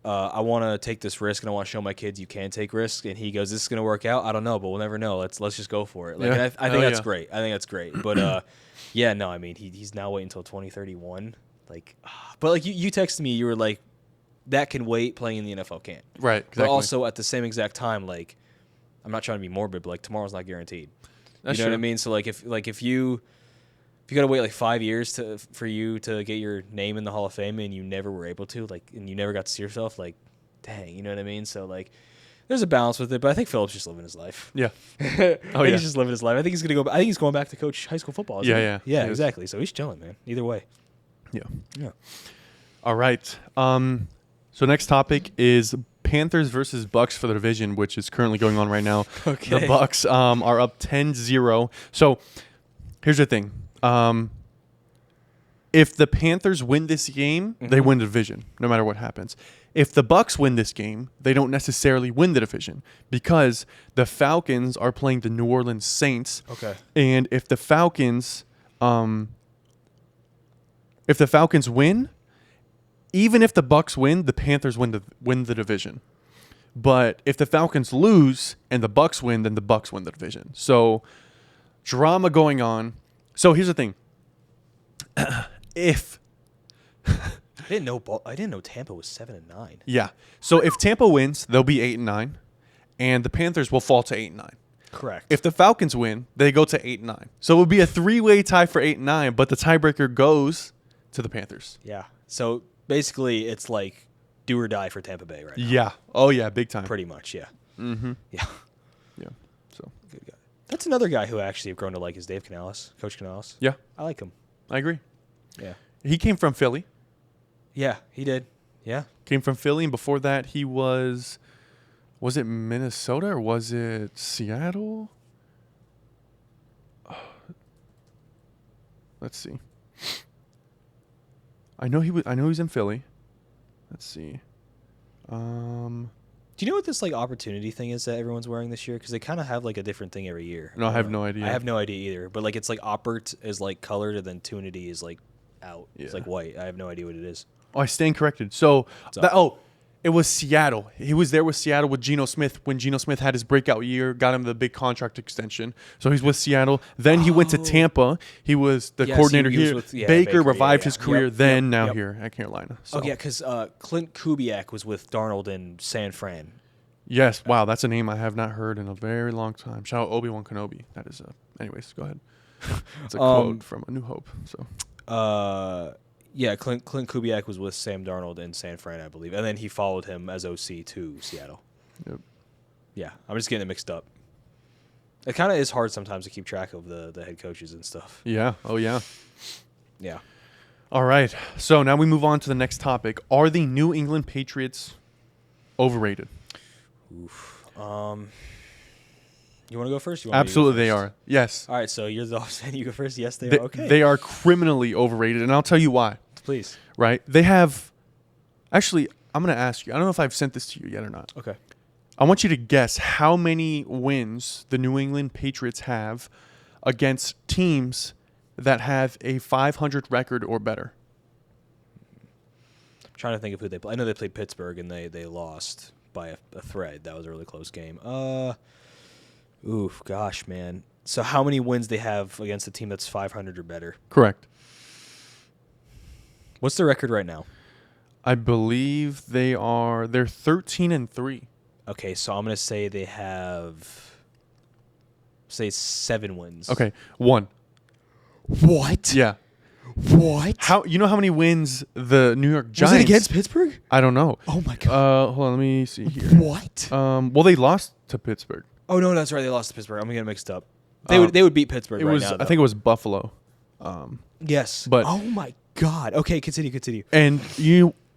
I want to take this risk, and I want to show my kids you can take risks. And he goes, "This is going to work out. I don't know, but we'll never know. Let's just go for it." Like, and I think that's great. I think that's great. But I mean, he's now waiting until 2031. Like, but like you texted me, you were like, "That can wait. Playing in the NFL can't." Right. Exactly. But also at the same exact time, like, I'm not trying to be morbid, but like tomorrow's not guaranteed. That's you know true. what I mean? So if you got to wait like 5 years for you to get your name in the Hall of Fame and you never were able to, like, and you never got to see yourself, like, dang, you know what I mean? So like, there's a balance with it, but I think Phillip's just living his life. Yeah. He's just living his life. I think he's gonna go. I think he's going back to coach high school football. Yeah. Exactly. So he's chilling, man. Either way. Yeah. All right. So next topic is Panthers versus Bucs for the division, which is currently going on right now. Okay. The Bucs are up 10-0. So here's the thing. If the Panthers win this game, they win the division, no matter what happens. If the Bucs win this game, they don't necessarily win the division because the Falcons are playing the New Orleans Saints. Okay. And if the Falcons win, even if the Bucs win, the Panthers win the division. But if the Falcons lose and the Bucs win, then the Bucs win the division. So drama going on. So here's the thing. If I didn't know Tampa was 7-9. yeah, so if Tampa wins, they'll be 8-9, and the Panthers will fall to 8-9. Correct. If the Falcons win, they go to 8-9. So it would be a 3-way tie for 8-9, but the tiebreaker goes to the Panthers. Yeah. So basically, it's like do or die for Tampa Bay right now. Yeah. Oh yeah, big time. Pretty much. Yeah. Mm-hmm. Yeah. Yeah. So Good guy. That's another guy who I actually have grown to like is Dave Canales, Coach Canales. yeah, I like him. I agree. Yeah. He came from Philly. Yeah, he did. Yeah. Came from Philly, and before that, he was it Minnesota or was it Seattle? Let's see. I know he was in Philly. Let's see. Do you know what this like opportunity thing is that everyone's wearing this year? Because they kind of have like a different thing every year. No, I have no idea. I have no idea either. But like it's like oppert is like colored and then tunity is like out. Yeah. It's like white. I have no idea what it is. Oh, I stand corrected. So it was Seattle. He was there with Seattle with Geno Smith when Geno Smith had his breakout year, got him the big contract extension. So he's with Seattle. Then he went to Tampa. He was the coordinator he was here. with- Baker revived his career. Yep, then yep, now yep. here at Carolina. So. Oh yeah, because Clint Kubiak was with Darnold in San Fran. Yes. Wow, that's a name I have not heard in a very long time. Shout out Obi-Wan Kenobi. That is anyways, go ahead. It's a quote from A New Hope. So. Yeah, Clint Kubiak was with Sam Darnold in San Fran, I believe, and then he followed him as OC to Seattle. Yep. Yeah, I'm just getting it mixed up. It kind of is hard sometimes to keep track of the head coaches and stuff. Yeah. Oh yeah. Yeah. All right. So now we move on to the next topic. Are the New England Patriots overrated? Oof. You want to go first? You want Absolutely, me to go they first? are. Yes. All right, so you're the offset. You go first. Yes, they are. Okay. They are criminally overrated, and I'll tell you why. Please. Right? They have. Actually, I'm going to ask you. I don't know if I've sent this to you yet or not. Okay. I want you to guess how many wins the New England Patriots have against teams that have a 500 record or better. I'm trying to think of who they play. I know they played Pittsburgh and they lost by a thread. That was a really close game. Oof, gosh, man. So how many wins they have against a team that's 500 or better? Correct. What's the record right now? I believe they're 13-3. Okay, so I'm going to say they have, 7 wins. Okay, 1. What? Yeah. What? You know how many wins the New York Giants? Was it against Pittsburgh? I don't know. Oh, my God. Hold on, let me see here. What? Well, they lost to Pittsburgh. Oh, no, that's right. They lost to Pittsburgh. I'm getting mixed up. They would beat Pittsburgh It right was now. I think it was Buffalo. Yes. But oh my God. Okay, continue. And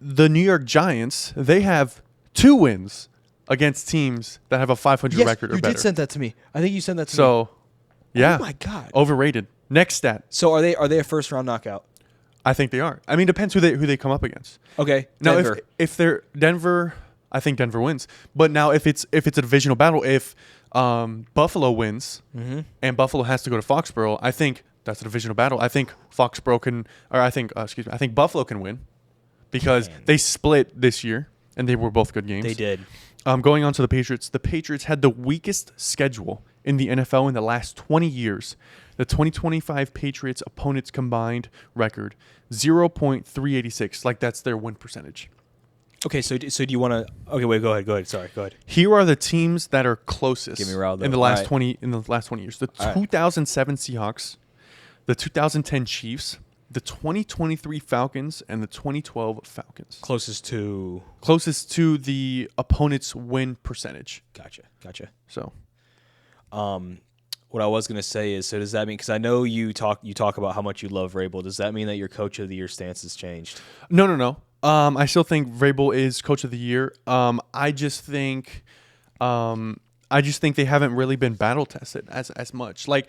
the New York Giants, they have 2 wins against teams that have a 500 record or you better. did send that to me. I think you sent that to me. So, yeah. Oh my God. Overrated. Next stat. So are they a first round knockout? I think they are. I mean, depends who they come up against. Okay. Now, Denver. if they're Denver, I think Denver wins. But now, if it's a divisional battle, if Buffalo wins and Buffalo has to go to Foxborough, I think that's a divisional battle. I think Buffalo can win because they split this year and they were both good games. They did. Going on to the Patriots had the weakest schedule in the NFL in the last 20 years. The 2025 Patriots opponents combined record 0.386. Like that's their win percentage. Okay, so do you want to? Okay, wait. Go ahead. Sorry, go ahead. Here are the teams that are closest Give me a round, in the though. last All right. 20 in the last 20 years. The 2007 Seahawks, the 2010 Chiefs, the 2023 Falcons, and the 2012 Falcons. Closest to the opponent's win percentage. Gotcha. So, what I was gonna say is, so does that mean? Because I know you talk about how much you love Vrabel. Does that mean that your coach of the year stance has changed? no. I still think Vrabel is coach of the year. I just think they haven't really been battle tested as much. Like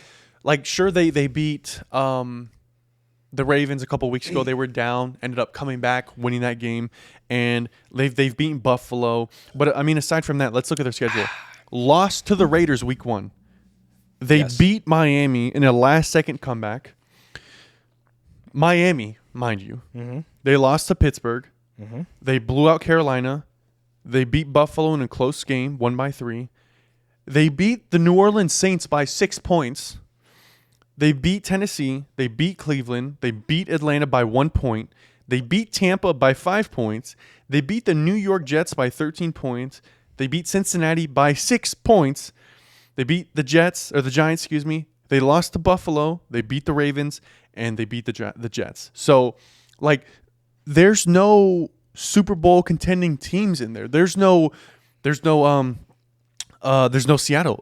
sure they beat the Ravens a couple weeks ago. They were down, ended up coming back, winning that game, and they've beaten Buffalo. But I mean, aside from that, let's look at their schedule. Lost to the Raiders week 1. They beat Miami in a last-second comeback. Miami, mind you. Mm-hmm. They lost to Pittsburgh. Mm-hmm. They blew out Carolina. They beat Buffalo in a close game, 1-3. They beat the New Orleans Saints by 6 points. They beat Tennessee. They beat Cleveland. They beat Atlanta by 1 point. They beat Tampa by 5 points. They beat the New York Jets by 13 points. They beat Cincinnati by 6 points. They beat the Giants, excuse me. They lost to Buffalo. They beat the Ravens, and they beat the Jets. So, like, there's no Super Bowl contending teams in there. There's no Seattle.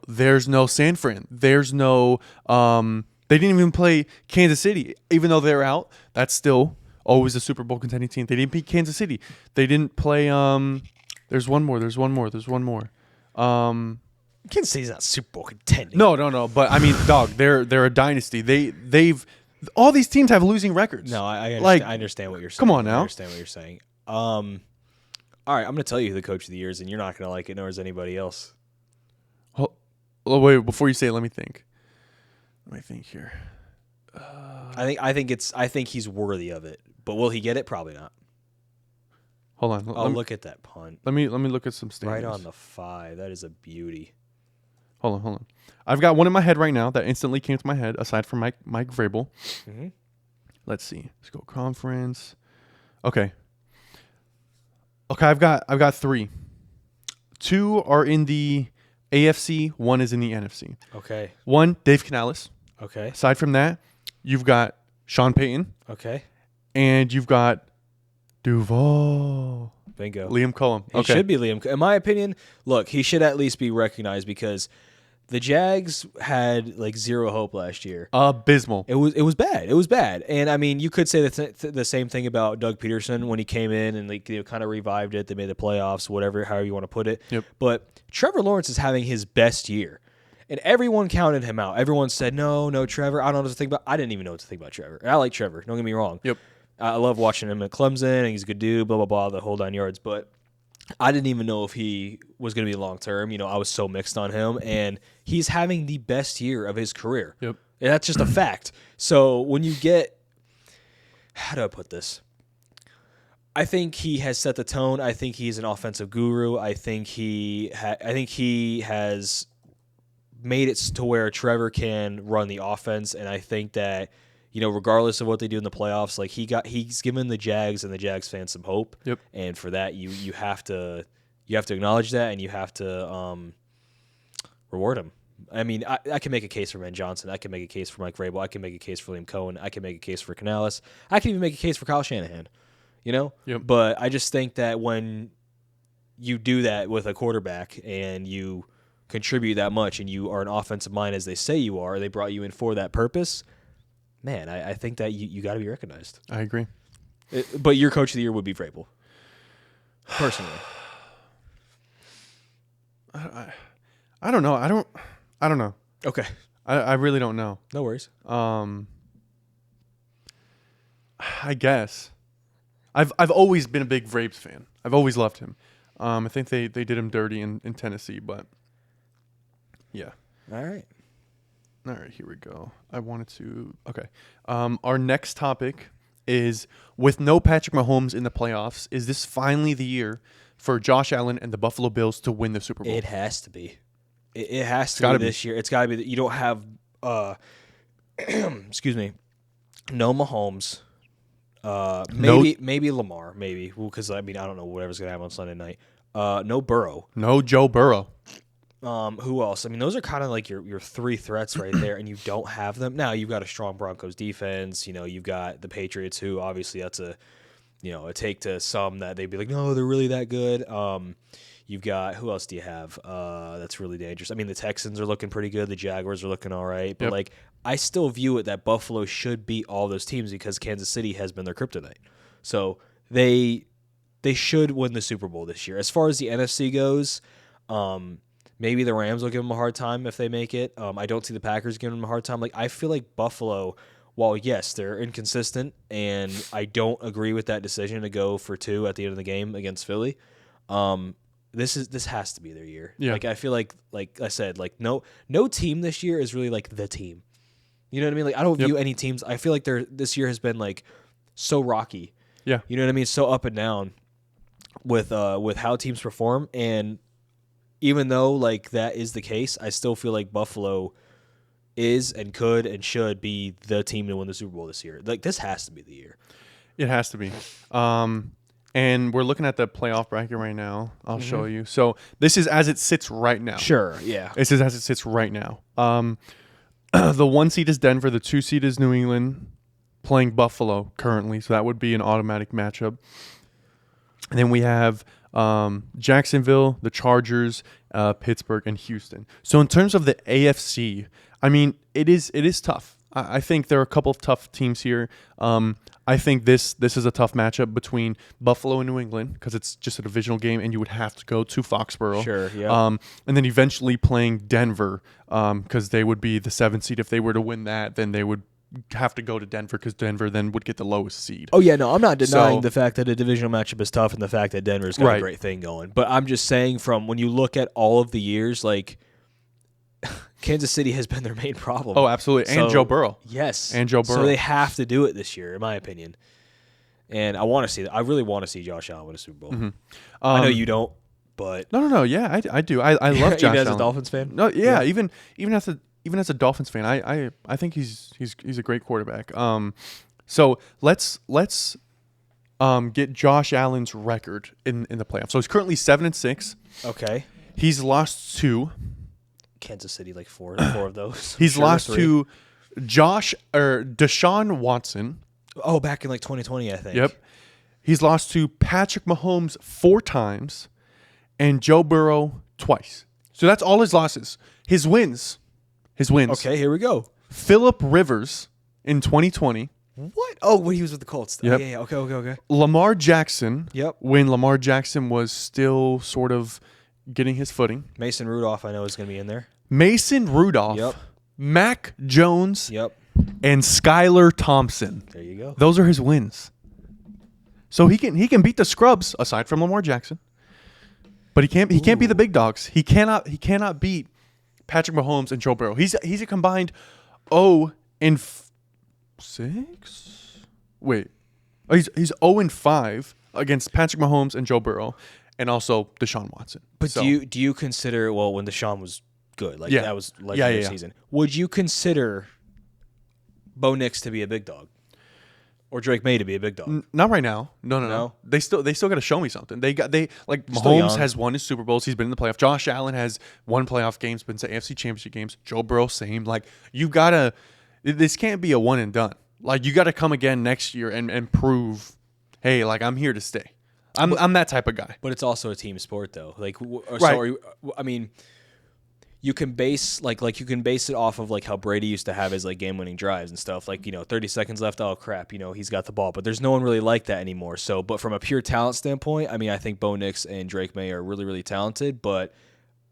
There's no San Fran. There's no. They didn't even play Kansas City, even though they're out. That's still always a Super Bowl contending team. They didn't beat Kansas City. They didn't play. There's one more. Kansas City's not Super Bowl contending. No. But I mean, dog, they're a dynasty. They've all these teams have losing records. No, I understand. Like, I understand what you're saying. come on now. I understand what you're saying. All right, I'm going to tell you who the coach of the year is, and you're not going to like it, nor is anybody else. Oh, wait, before you say it, let me think. Let me think here. I think he's worthy of it, but will he get it? Probably not. Hold on. Oh, look at that punt. Let me look at some standings. Right on the 5. That is a beauty. Hold on. I've got one in my head right now that instantly came to my head, aside from Mike Vrabel. Mm-hmm. Let's see. Let's go conference. Okay, I've got 3. 2 are in the AFC. 1 is in the NFC. Okay. 1, Dave Canales. Okay. Aside from that, you've got Sean Payton. Okay. And you've got Duval. Bingo. Liam Cohen. He should be Liam. In my opinion, look, he should at least be recognized because the Jags had like zero hope last year. Abysmal. It was bad. It was bad. And I mean, you could say the same thing about Doug Peterson when he came in and kind of revived it. They made the playoffs, whatever, however you want to put it. Yep. But Trevor Lawrence is having his best year. And everyone counted him out. Everyone said, no, Trevor. I don't know what to think about. I didn't even know what to think about Trevor. And I like Trevor. Don't get me wrong. Yep. I love watching him at Clemson, and he's a good dude, blah, blah, blah, the whole 9 yards. But I didn't even know if he was going to be long-term. You know, I was so mixed on him, and he's having the best year of his career. Yep. And that's just a fact. So when you get – how do I put this? I think he has set the tone. I think he's an offensive guru. I think he has made it to where Trevor can run the offense, and I think that – you know, regardless of what they do in the playoffs, like he's given the Jags and the Jags fans some hope. Yep. And for that, you have to acknowledge that, and you have to reward him. I mean, I can make a case for Ben Johnson. I can make a case for Mike Vrabel. I can make a case for Liam Cohen. I can make a case for Canales. I can even make a case for Kyle Shanahan. You know. Yep. But I just think that when you do that with a quarterback and you contribute that much and you are an offensive mind as they say you are, they brought you in for that purpose, man, I think that you got to be recognized. I agree. But your coach of the year would be Vrabel, personally. I don't know. I don't know. Okay. I really don't know. No worries. I guess. I've always been a big Vrabes fan. I've always loved him. I think they did him dirty in Tennessee, but yeah. All right, here we go. Okay. Our next topic is, with no Patrick Mahomes in the playoffs, is this finally the year for Josh Allen and the Buffalo Bills to win the Super Bowl? It has to be. It has to be this year. It's got to be. You don't have, excuse me, no Mahomes. Maybe Lamar, maybe, because I don't know whatever's gonna happen on Sunday night. No Burrow. No Joe Burrow. Who else? I mean, those are kind of like your three threats right there, and you don't have them. Now you've got a strong Broncos defense. You've got the Patriots, who obviously that's a take to some that they'd be like, no, they're really that good. You've got, who else do you have that's really dangerous? I mean, the Texans are looking pretty good. The Jaguars are looking all right. But, I still view it that Buffalo should beat all those teams because Kansas City has been their kryptonite. So they should win the Super Bowl this year. As far as the NFC goes, maybe the Rams will give them a hard time if they make it. I don't see the Packers giving them a hard time. I feel like Buffalo, while, yes, they're inconsistent, and I don't agree with that decision to go for 2 at the end of the game against Philly, this has to be their year. Yeah. I feel like I said, no team this year is really the team. You know what I mean? I don't view any teams. I feel like this year has been so rocky. Yeah. You know what I mean? So up and down with how teams perform, and even though that is the case, I still feel like Buffalo is and could and should be the team to win the Super Bowl this year. This has to be the year. It has to be. And we're looking at the playoff bracket right now. I'll show you. So this is as it sits right now. Sure, yeah. This is as it sits right now. The 1 seed is Denver. The 2 seed is New England, playing Buffalo currently. So that would be an automatic matchup. And then we have Jacksonville, the Chargers, Pittsburgh, and Houston. So in terms of the AFC, I mean, it is tough. I think there are a couple of tough teams here. I think this is a tough matchup between Buffalo and New England because it's just a divisional game, and you would have to go to Foxborough. Sure, yeah. And then eventually playing Denver because they would be the 7th seed. If they were to win that, then they would have to go to Denver because Denver then would get the lowest seed. Oh, yeah, no, I'm not denying the fact that a divisional matchup is tough and the fact that Denver's got a great thing going. But I'm just saying, from when you look at all of the years, Kansas City has been their main problem. Oh, absolutely. And Joe Burrow. Yes. And Joe Burrow. So they have to do it this year, in my opinion. And I really want to see Josh Allen win a Super Bowl. Mm-hmm. I know you don't, but No. Yeah, I do. I love Josh even Allen. as a Dolphins fan? No, yeah. Even as a Dolphins fan, I think he's a great quarterback. So let's get Josh Allen's record in the playoffs. So he's currently 7-6. Okay. He's lost 2. Kansas City, 4 of those. He's lost 3. To Deshaun Watson. Oh, back in 2020, I think. Yep. He's lost to Patrick Mahomes 4 times and Joe Burrow twice. So that's all his losses. His wins. Okay, here we go. Phillip Rivers in 2020. What? Oh, when he was with the Colts. Yep. Yeah. Okay. Lamar Jackson. Yep. When Lamar Jackson was still sort of getting his footing. Mason Rudolph, I know, is going to be in there. Mason Rudolph. Yep. Mac Jones. Yep. And Skylar Thompson. There you go. Those are his wins. So he can beat the scrubs aside from Lamar Jackson. But he can't beat the big dogs. He cannot beat Patrick Mahomes and Joe Burrow. He's a combined 0-6. Wait. Oh, he's 0-5 against Patrick Mahomes and Joe Burrow, and also Deshaun Watson. But do you consider, when Deshaun was good, that was legendary season, would you consider Bo Nix to be a big dog? Or Drake May to be a big dog? Not right now. No. They still got to show me something. Mahomes has won his Super Bowls. He's been in the playoff. Josh Allen has won playoff games, been to AFC Championship games. Joe Burrow, same. You gotta. This can't be a one and done. You gotta come again next year and prove, hey, I'm here to stay. I'm that type of guy. But it's also a team sport, though. Right. So I mean, you can base you can base it off of like how Brady used to have his like game-winning drives and stuff. Like, 30 seconds left, oh crap, he's got the ball. But there's no one really like that anymore. So, but from a pure talent standpoint, I mean, I think Bo Nix and Drake May are really, really talented. But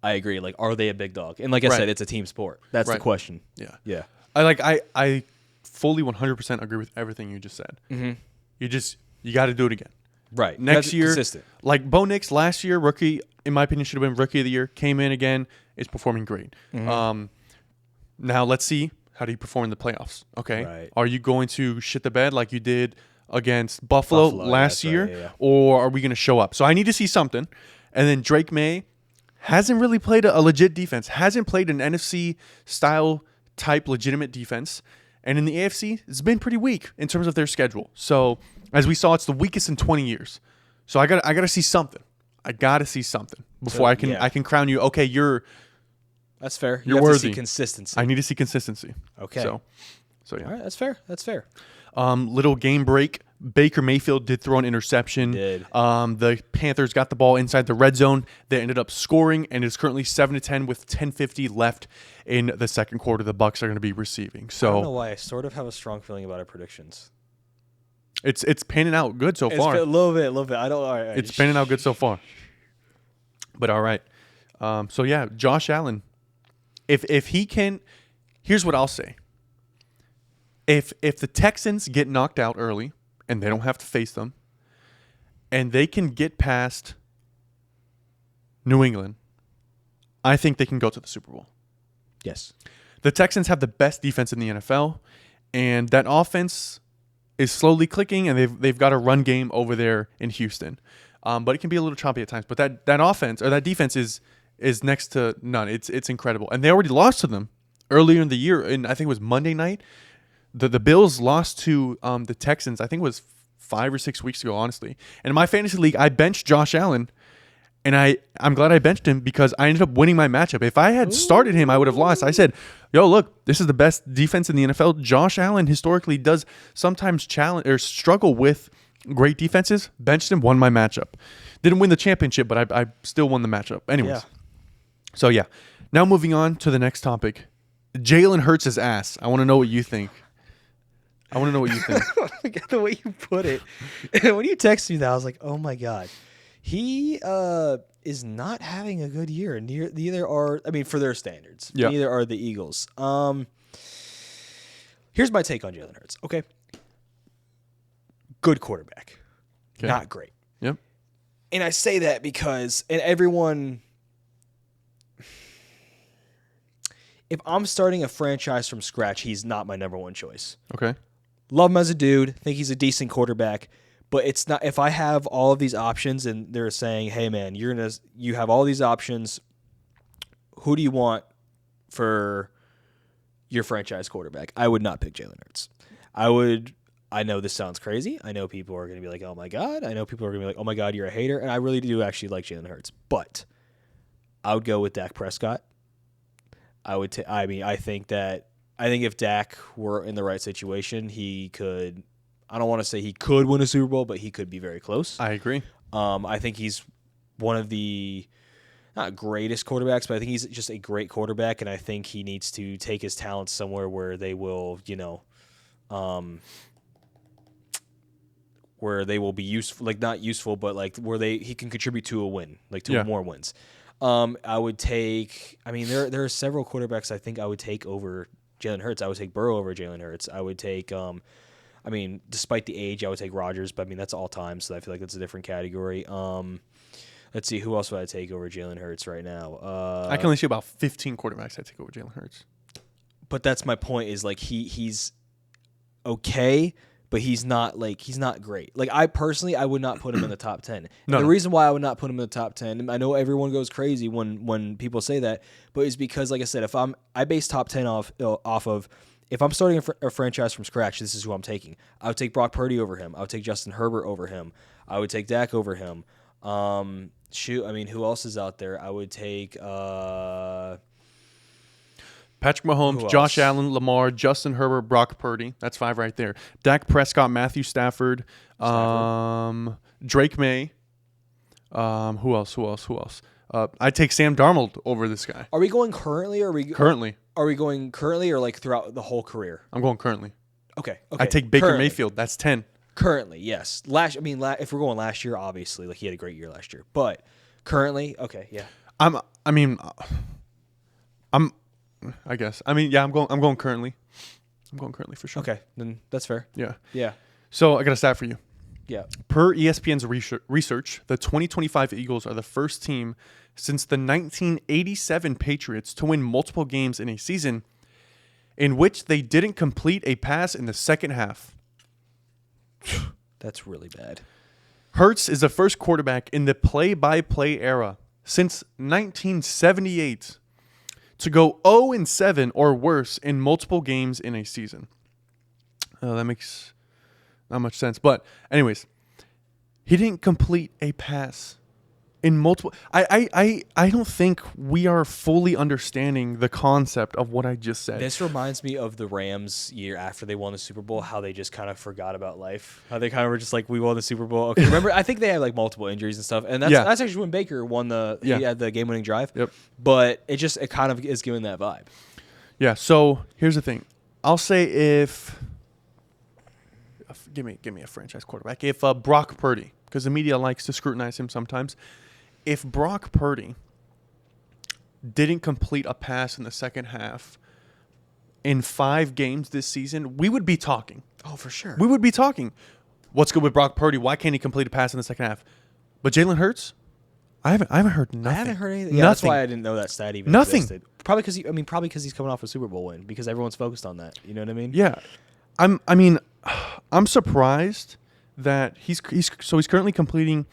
I agree. Like, are they a big dog? And like I said, it's a team sport. That's the question. Yeah. Yeah. I fully 100% agree with everything you just said. Mm-hmm. You got to do it again. Right. Next year, consistent. Like Bo Nix last year, rookie, in my opinion, should have been rookie of the year. Came in again, is performing great. Mm-hmm. Now let's see how do you perform in the playoffs. Okay, Right. Are you going to shit the bed like you did against Buffalo last year, right, yeah. or are we going to show up? So I need to see something. And then Drake May hasn't really played a legit defense. Hasn't played an NFC style type legitimate defense. And in the AFC, it's been pretty weak in terms of their schedule. So as we saw, it's the weakest in 20 years. So I got to see something. I got to see something before I can crown you. Okay, that's fair. You're have worthy. To see consistency. I need to see consistency. Okay. So yeah. All right, that's fair. That's fair. Little game break. Baker Mayfield did throw an interception. He did. The Panthers got the ball inside the red zone. They ended up scoring, and it's currently 7-10 with 10:50 left in the second quarter. The Bucs are going to be receiving. So I don't know why I sort of have a strong feeling about our predictions. It's panning out good so far. A little bit. I don't. All right. It's panning out good so far. But all right. So yeah, Josh Allen. If he can, here's what I'll say. If the Texans get knocked out early and they don't have to face them, and they can get past New England, I think they can go to the Super Bowl. Yes. The Texans have the best defense in the NFL, and that offense is slowly clicking, and they've got a run game over there in Houston. But it can be a little choppy at times. But that offense or that defense is next to none. It's incredible. And they already lost to them earlier in the year, and I think it was Monday night. The Bills lost to the Texans, I think it was 5 or 6 weeks ago, honestly. And in my fantasy league, I benched Josh Allen, and I'm glad I benched him because I ended up winning my matchup. If I had started him, I would have lost. I said, yo, look, this is the best defense in the NFL. Josh Allen historically does sometimes challenge or struggle with great defenses. Benched him, won my matchup. Didn't win the championship, but I still won the matchup. Anyways. Yeah. So, yeah. Now moving on to the next topic. Jalen Hurts Is Ass. I want to know what you think. The way you put it. When you texted me that, I was like, oh, my God. He is not having a good year. Neither are, for their standards. Yeah. Neither are the Eagles. Here's my take on Jalen Hurts. Okay. Good quarterback. Okay. Not great. Yep. And I say that because, and everyone, if I'm starting a franchise from scratch, he's not my number one choice. Okay. Love him as a dude. Think he's a decent quarterback. But it's not, if I have all of these options and they're saying, hey, man, you have all these options, who do you want for your franchise quarterback? I would not pick Jalen Hurts. I know this sounds crazy. I know people are going to be like, oh, my God. I know people are going to be like, oh, my God, you're a hater. And I really do actually like Jalen Hurts. But I would go with Dak Prescott. I think if Dak were in the right situation, he could, I don't want to say he could win a Super Bowl, but he could be very close. I agree. I think he's one of the, not greatest quarterbacks, but I think he's just a great quarterback, and I think he needs to take his talents somewhere where they will, where they will be useful, like not useful, but like where he can contribute to a win, like to more wins. I would take, there are several quarterbacks I think I would take over Jalen Hurts. I would take Burrow over Jalen Hurts. I would take, despite the age, I would take Rodgers, but that's all time, so I feel like that's a different category. Let's see, who else would I take over Jalen Hurts right now? I can only see about 15 quarterbacks I take over Jalen Hurts. But that's my point, is like he's okay, but he's not great. Like I would not put him in the top 10. No. The reason why I would not put him in the top 10, I know everyone goes crazy when people say that, but it's because, like I said, I base top 10 off of, if I'm starting a franchise from scratch, this is who I'm taking. I would take Brock Purdy over him. I would take Justin Herbert over him. I would take Dak over him. Who else is out there? I would take Patrick Mahomes, Josh Allen, Lamar, Justin Herbert, Brock Purdy. That's 5 right there. Dak Prescott, Matthew Stafford. Drake May. Who else? I take Sam Darnold over this guy. Are we going currently, or Currently. Are we going currently, or like throughout the whole career? I'm going currently. Okay. I take Baker Currently. Mayfield. That's 10. Currently, yes. If we're going last year, obviously, like he had a great year last year. But currently, okay, yeah. I guess. I mean, yeah, I'm going currently. I'm going currently for sure. Okay, then that's fair. Yeah. Yeah. So I got a stat for you. Yeah. Per ESPN's research, the 2025 Eagles are the first team since the 1987 Patriots to win multiple games in a season in which they didn't complete a pass in the second half. That's really bad. Hurts is the first quarterback in the play-by-play era since 1978 to go 0-7 or worse in multiple games in a season. That makes not much sense. But anyways, he didn't complete a pass in multiple. I don't think we are fully understanding the concept of what I just said. This reminds me of the Rams year after they won the Super Bowl, how they just kind of forgot about life. How they kind of were just like, we won the Super Bowl. Okay, remember, I think they had like multiple injuries and stuff. And that's actually when Baker won he had the game-winning drive. Yep. But it kind of is giving that vibe. Yeah, so here's the thing. I'll say if give me a franchise quarterback. If Brock Purdy, because the media likes to scrutinize him sometimes. If Brock Purdy didn't complete a pass in the second half in 5 games this season, we would be talking. Oh, for sure. We would be talking. What's good with Brock Purdy? Why can't he complete a pass in the second half? But Jalen Hurts, I haven't heard nothing. I haven't heard anything. Yeah, that's why I didn't know that stat even existed. Probably because he's coming off a Super Bowl win, because everyone's focused on that. You know what I mean? Yeah. I'm surprised that he's currently completing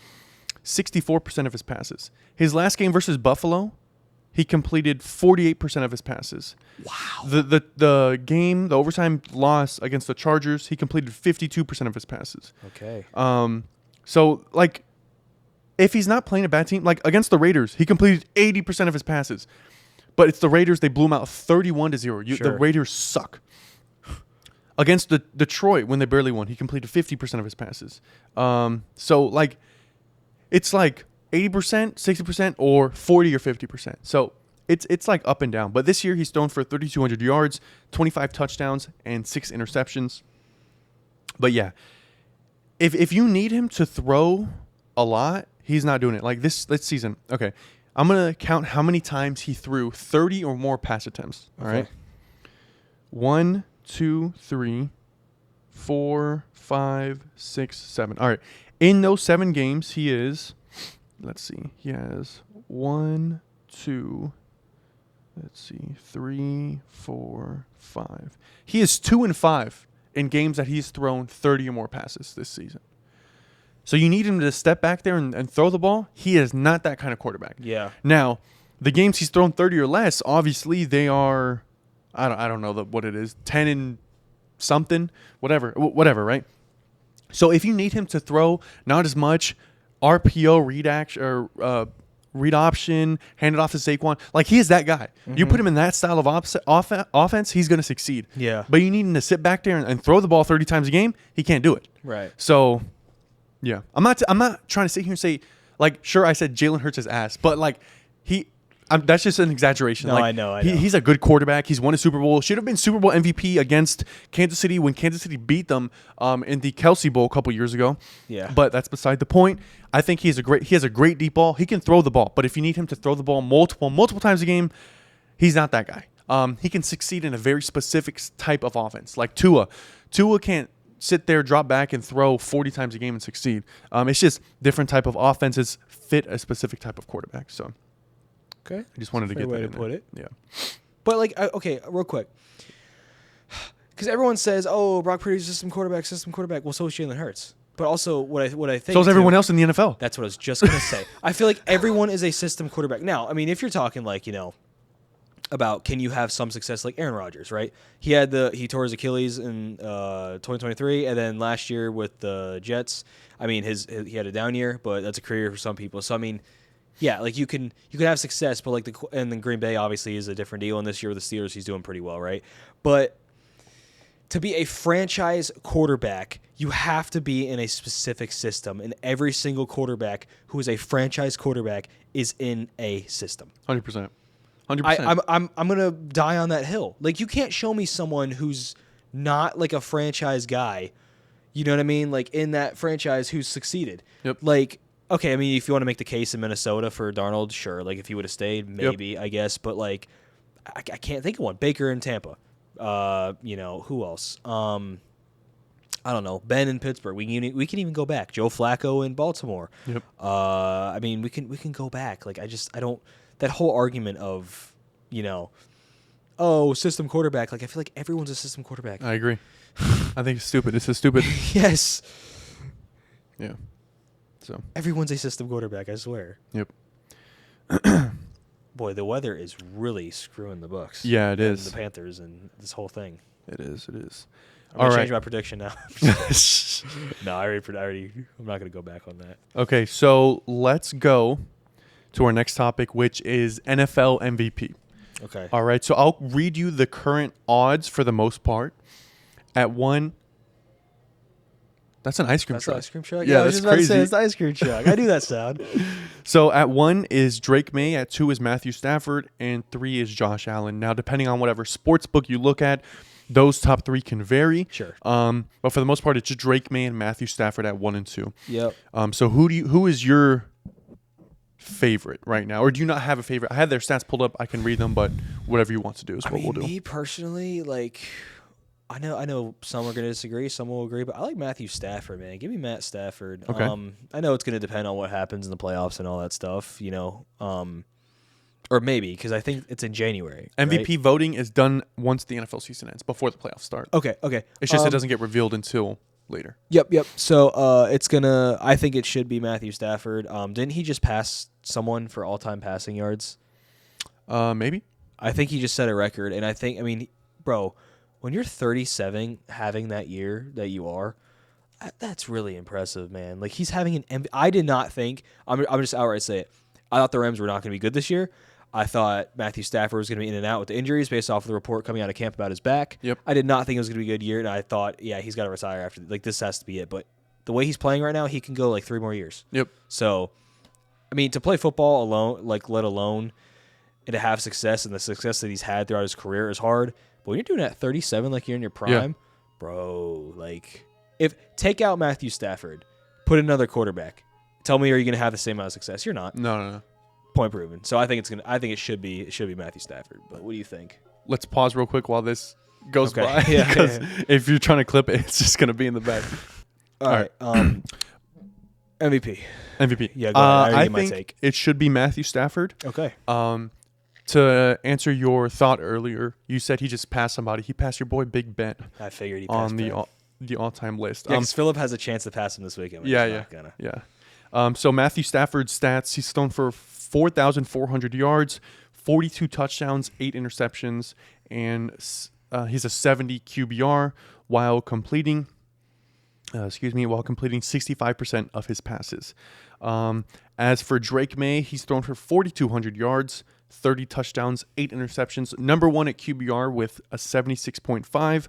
64% of his passes. His last game versus Buffalo, he completed 48% of his passes. Wow. The overtime loss against the Chargers, he completed 52% of his passes. Okay. So like, if he's not playing a bad team, like against the Raiders, he completed 80% of his passes. But it's the Raiders, they blew him out 31-0. The Raiders suck. Against the Detroit, when they barely won, he completed 50% of his passes. So like, it's like 80%, 60%, or 40 or 50%. So it's like up and down. But this year he's thrown for 3,200 yards, 25 touchdowns, and 6 interceptions. But yeah, if you need him to throw a lot, he's not doing it. Like this season. Okay, I'm gonna count how many times he threw 30 or more pass attempts. All right. 1, 2, 3, 4, 5, 6, 7. All right. In those 7 games, he has 3, 4, 5. He is 2-5 in games that he's thrown 30 or more passes this season. So you need him to step back there and throw the ball. He is not that kind of quarterback. Yeah. Now, the games he's thrown 30 or less, obviously they are, I don't know what it is, 10 and something, whatever, right? So if you need him to throw not as much RPO, read option, hand it off to Saquon, like he is that guy. Mm-hmm. You put him in that style of offense, he's going to succeed. Yeah. But you need him to sit back there and throw the ball 30 times a game. He can't do it. Right. So, yeah, I'm not trying to sit here and say, like, sure, I said Jalen Hurts is ass, but like that's just an exaggeration. No, like, I know. He's a good quarterback. He's won a Super Bowl. Should have been Super Bowl MVP against Kansas City when Kansas City beat them in the Kelsey Bowl a couple years ago. Yeah. But that's beside the point. I think he has a great deep ball. He can throw the ball, but if you need him to throw the ball multiple times a game, he's not that guy. He can succeed in a very specific type of offense, like Tua. Tua can't sit there, drop back, and throw 40 times a game and succeed. It's just different type of offenses fit a specific type of quarterback. So. Okay. I just wanted to get that way in to put there. it. Yeah. But like, okay, real quick, because everyone says, "Oh, Brock Purdy's system quarterback." Well, so is Jalen Hurts. But also, what I think so is everyone else in the NFL. That's what I was just gonna say. I feel like everyone is a system quarterback. Now, I mean, if you're talking like about can you have some success like Aaron Rodgers, right? He tore his Achilles in 2023, and then last year with the Jets, I mean, he had a down year, but that's a career for some people. So I mean. Yeah, like you can have success, but like and then Green Bay obviously is a different deal. And this year with the Steelers, he's doing pretty well, right? But to be a franchise quarterback, you have to be in a specific system, and every single quarterback who is a franchise quarterback is in a system. 100%. 100%. I'm gonna die on that hill. Like, you can't show me someone who's not like a franchise guy. You know what I mean? Like, in that franchise who's succeeded. Yep. Like, okay, I mean, if you want to make the case in Minnesota for Darnold, sure. Like, if he would have stayed, maybe, I guess. But, like, I can't think of one. Baker in Tampa. Who else? I don't know. Ben in Pittsburgh. We can even go back. Joe Flacco in Baltimore. Yep. I mean, we can go back. Like, I don't. That whole argument of, system quarterback. Like, I feel like everyone's a system quarterback. I agree. I think it's stupid. It's just stupid. Yes. Yeah. So everyone's a system quarterback, I swear. Yep. Boy, the weather is really screwing the Bucs. Yeah, it is. The Panthers and this whole thing. It is. I'm going to change my prediction now. No, I'm not going to go back on that. Okay, so let's go to our next topic, which is NFL MVP. Okay. All right, so I'll read you the current odds for the most part. At 1, that's an ice cream truck. That's an ice cream truck? Yeah, I was that's just about crazy. to say it's an ice cream truck. I knew that sound. So at 1 is Drake May, at 2 is Matthew Stafford, and 3 is Josh Allen. Now, depending on whatever sports book you look at, those top 3 can vary. Sure. But for the most part, it's just Drake May and Matthew Stafford at 1 and 2. Yep. So who is your favorite right now, or do you not have a favorite? I have their stats pulled up. I can read them, but whatever you want to do is what we'll do. Me personally, like, I know some are going to disagree, some will agree, but I like Matthew Stafford, man. Give me Matt Stafford. Okay. I know it's going to depend on what happens in the playoffs and all that stuff, or maybe because I think it's in January. MVP right? voting is done once the NFL season ends, before the playoffs start. Okay. It's just it doesn't get revealed until later. Yep. So I think it should be Matthew Stafford. Didn't he just pass someone for all-time passing yards? Maybe. I think he just set a record, and bro, when you're 37, having that year that you are, that's really impressive, man. Like, he's having an I did not think, I'm just outright say it, I thought the Rams were not going to be good this year. I thought Matthew Stafford was going to be in and out with the injuries based off of the report coming out of camp about his back. Yep. I did not think it was going to be a good year, and I thought, yeah, he's got to retire after. Like, this has to be it. But the way he's playing right now, he can go like 3 more years. Yep. So, I mean, to play football alone, like, let alone, and to have success, and the success that he's had throughout his career is hard. But when you're doing that at 37, like you're in your prime, bro, like, take out Matthew Stafford, put another quarterback. Tell me, are you going to have the same amount of success? You're not. No. Point proven. So I think it should be Matthew Stafford. But what do you think? Let's pause real quick while this goes Okay. by. Yeah. Because if you're trying to clip it, it's just going to be in the back. All right. MVP. Yeah, go ahead. I my think take. it should be Matthew Stafford. Okay. To answer your thought earlier, you said he just passed somebody. He passed your boy Big Ben I figured he passed on the all-time list. Yeah, because Phillip has a chance to pass him this weekend. Yeah. So Matthew Stafford's stats: he's thrown for 4,400 yards, 42 touchdowns, 8 interceptions, and he's a 70 QBR while completing 65% of his passes. As for Drake May, he's thrown for 4,200 yards, 30 touchdowns, 8 interceptions, number 1 at QBR with a 76.5,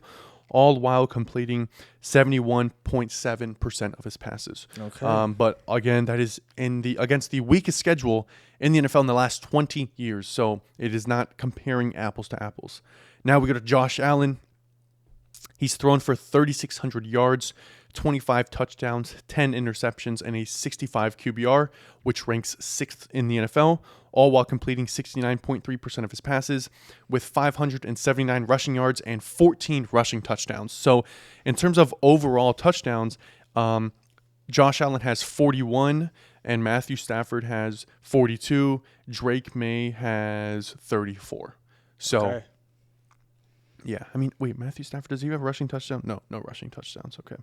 all while completing 71.7% of his passes. Okay. But again, that is against the weakest schedule in the NFL in the last 20 years, so it is not comparing apples to apples. Now we go to Josh Allen. He's thrown for 3,600 yards, 25 touchdowns, 10 interceptions, and a 65 QBR, which ranks 6th in the NFL, all while completing 69.3% of his passes with 579 rushing yards and 14 rushing touchdowns. So in terms of overall touchdowns, Josh Allen has 41 and Matthew Stafford has 42. Drake May has 34. So... Okay. Yeah, I mean, wait, Matthew Stafford, does he have a rushing touchdown? No rushing touchdowns. Okay.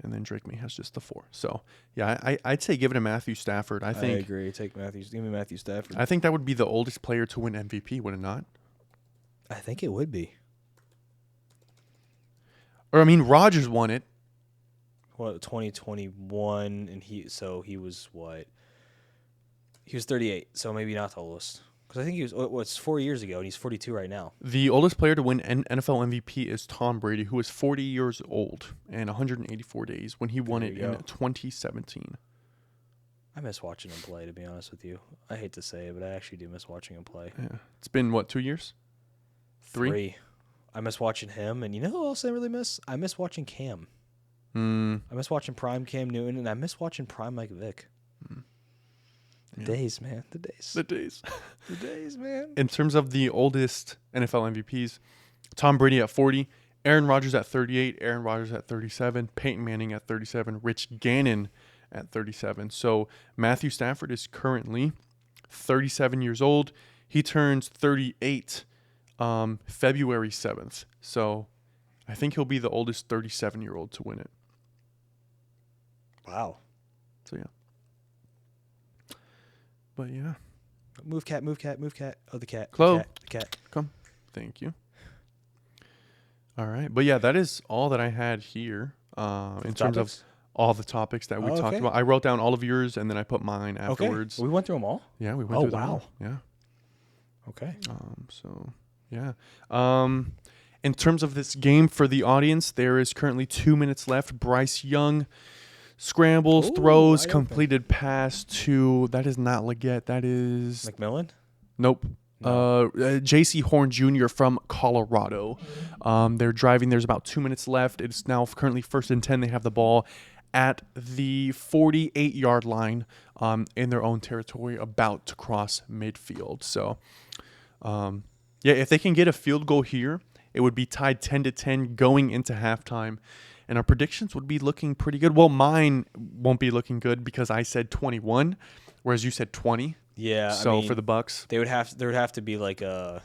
And then Drake May has just the 4. So, yeah, I'd say give it to Matthew Stafford. I agree. Give me Matthew Stafford. I think that would be the oldest player to win MVP, would it not? I think it would be. Or, I mean, Rodgers won it. What, 2021, and he was what? He was 38, so maybe not the oldest. Because I think he was, what's 4 years ago, and he's 42 right now. The oldest player to win NFL MVP is Tom Brady, who is 40 years old and 184 days when he won it in 2017. I miss watching him play, to be honest with you. I hate to say it, but I actually do miss watching him play. Yeah. It's been, what, 2 years? Three? I miss watching him, and you know who else I really miss? I miss watching Cam. I miss watching prime Cam Newton, and I miss watching prime Mike Vick. The days, man. The days. The days. The days, man. In terms of the oldest NFL MVPs, Tom Brady at 40, Aaron Rodgers at 38, Aaron Rodgers at 37, Peyton Manning at 37, Rich Gannon at 37. So Matthew Stafford is currently 37 years old. He turns 38 February 7th. So I think he'll be the oldest 37-year-old to win it. Wow. So, yeah. But, yeah. Move cat, move cat, move cat. Oh, the cat. Chloe. The cat. Come. Thank you. All right. But, yeah, that is all that I had here in terms of all the topics that we talked about. I wrote down all of yours, and then I put mine afterwards. Okay. We went through them all? Yeah, we went through them all. Yeah. Okay. So, yeah. In terms of this game for the audience, there is currently 2 minutes left. Bryce Young scrambles, throws, completed pass to, that is not Leggett. That is... McMillan? Nope. No. J.C. Horn Jr. from Colorado. They're driving. There's about 2 minutes left. It's now currently 1st and 10. They have the ball at the 48-yard line in their own territory, about to cross midfield. So, yeah, if they can get a field goal here, it would be tied 10-10 going into halftime. And our predictions would be looking pretty good. Well, mine won't be looking good because I said 21, whereas you said 20. Yeah. So I mean, for the Bucs, there would have to be like a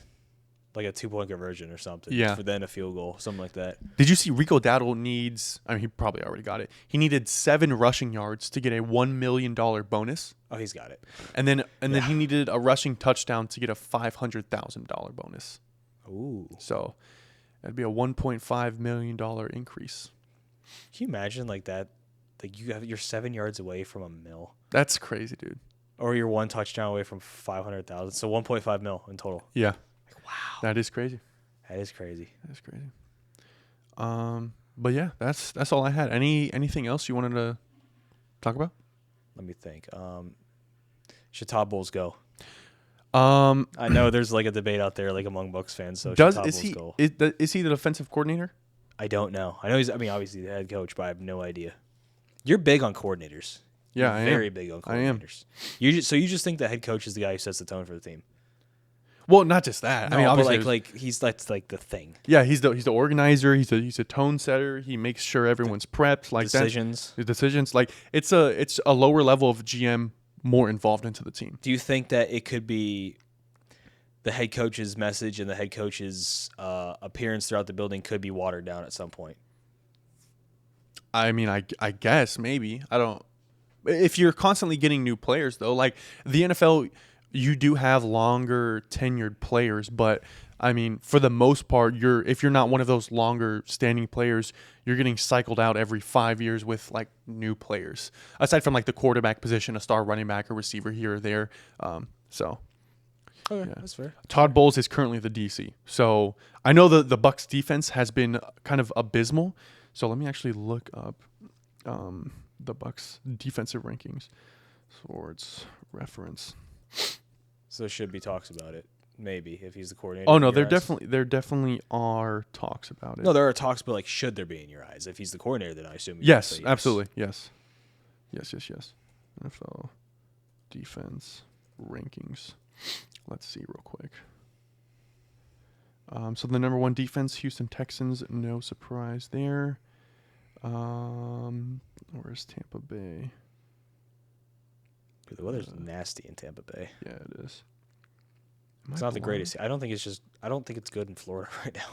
2-point conversion or something. Yeah. For then a field goal, something like that. Did you see Rico Dowdle needs? I mean, he probably already got it. He needed 7 rushing yards to get a $1 million bonus. Oh, he's got it. And then he needed a rushing touchdown to get a $500,000 bonus. Ooh. So that'd be a $1.5 million increase. Can you imagine like that? Like you're 7 yards away from $1 million. That's crazy, dude. Or you're 1 touchdown away from 500,000. So 1.5 million in total. Yeah. Like, wow. That is crazy. That is crazy. That's crazy. But yeah, that's all I had. Anything else you wanted to talk about? Let me think. Should Todd Bowles go? I know there's like a debate out there, like among Bucs fans. So is he the defensive coordinator? I don't know. I know he's. I mean, obviously the head coach, but I have no idea. You're big on coordinators. Yeah, You're very big on coordinators. I am. So you just think the head coach is the guy who sets the tone for the team? Well, not just that. No, I mean, obviously, but that's like the thing. Yeah, he's the organizer. He's a tone setter. He makes sure everyone's prepped. Like decisions. The decisions. Like it's a lower level of GM more involved into the team. Do you think that it could be the head coach's message and the head coach's appearance throughout the building could be watered down at some point? I mean, I guess maybe. I don't. If you're constantly getting new players, though, like the NFL, you do have longer tenured players, but I mean, for the most part, if you're not one of those longer standing players, you're getting cycled out every 5 years with like new players. Aside from like the quarterback position, a star running back, or receiver here or there. So. Okay, yeah. That's fair. Todd Bowles is currently the DC. So I know the Bucs defense has been kind of abysmal. So let me actually look up the Bucs defensive rankings. Sports reference. So there should be talks about it, maybe, if he's the coordinator. Oh no, there definitely are talks about it. No, there are talks, but like, should there be in your eyes? If he's the coordinator, then I assume. Yes, absolutely, yes. NFL defense rankings. Let's see real quick. So the number 1 defense, Houston Texans, no surprise there. Where's Tampa Bay? The weather's nasty in Tampa Bay. Yeah, it is. It's not the greatest. I don't think it's good in Florida right now.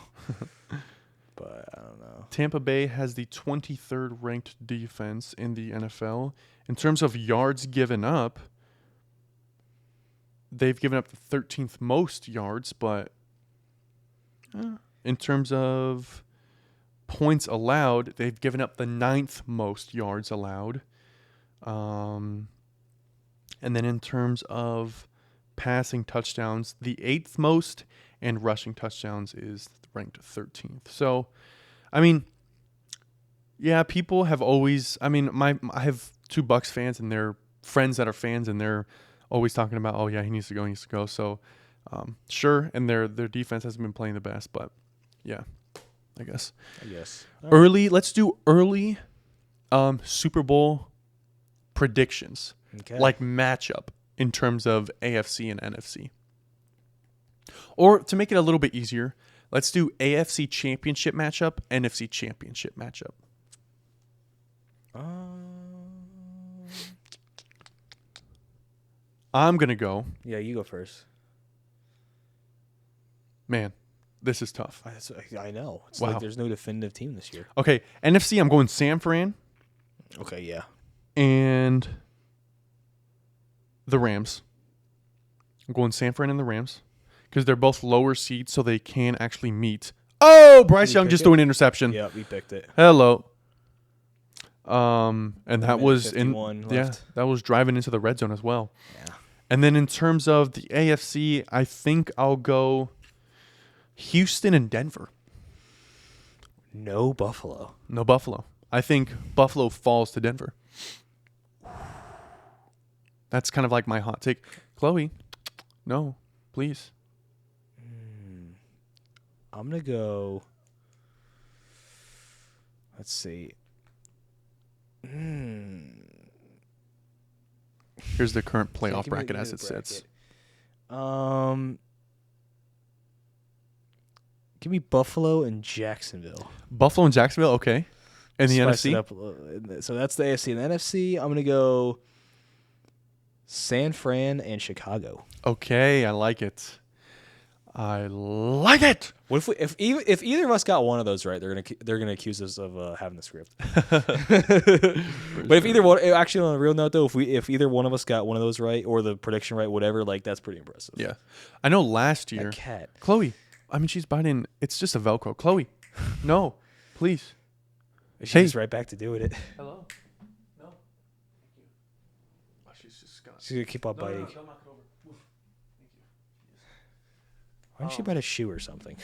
But I don't know. Tampa Bay has the 23rd ranked defense in the NFL. In terms of yards given up, they've given up the 13th most yards, but in terms of points allowed, they've given up the 9th most yards allowed. And then in terms of passing touchdowns, the 8th most, and rushing touchdowns is ranked 13th. So, I mean, yeah, people have always. I mean, I have 2 Bucs fans, and they're friends that are fans, and they're always talking about, oh yeah, he needs to go, he needs to go. So, sure, and their defense hasn't been playing the best, but yeah, I guess. Early, let's do early Super Bowl predictions, like matchup in terms of AFC and NFC. Or to make it a little bit easier, let's do AFC Championship matchup, NFC Championship matchup. I'm going to go. Yeah, you go first. Man, this is tough. I know. It's Wow. like there's no definitive team this year. Okay, NFC, I'm going San Fran Okay, yeah. and the Rams. I'm going San Fran and the Rams because they're both lower seeds, so they can actually meet. Oh, Bryce Young just threw an interception. Yeah, we picked it. Hello. And that was left. that was driving into the red zone as well. Yeah. And then in terms of the AFC, I think I'll go Houston and Denver. No Buffalo. No Buffalo. I think Buffalo falls to Denver. That's kind of like my hot take. Chloe, no, please. I'm going to go. Let's see. Here's the current playoff Give me bracket as the it sits. Give me Buffalo and Jacksonville. Buffalo and Jacksonville, okay. And the Spice it NFC? up a little. So that's the AFC. And the NFC, I'm going to go San Fran and Chicago. Okay, I like it. I like it. What if either of us got one of those right, they're gonna accuse us of having the script. But if either one, actually on a real note though, if either one of us got one of those right or the prediction right, whatever, like that's pretty impressive. Yeah. I know last year. That cat. Chloe, I mean, she's biting. It's just a Velcro. Chloe, no, please. She's right back to doing it. Hello. No. Oh, she's gonna keep on biting. Don't knock it over. Woof. Thank you. Why don't she bite a shoe or something?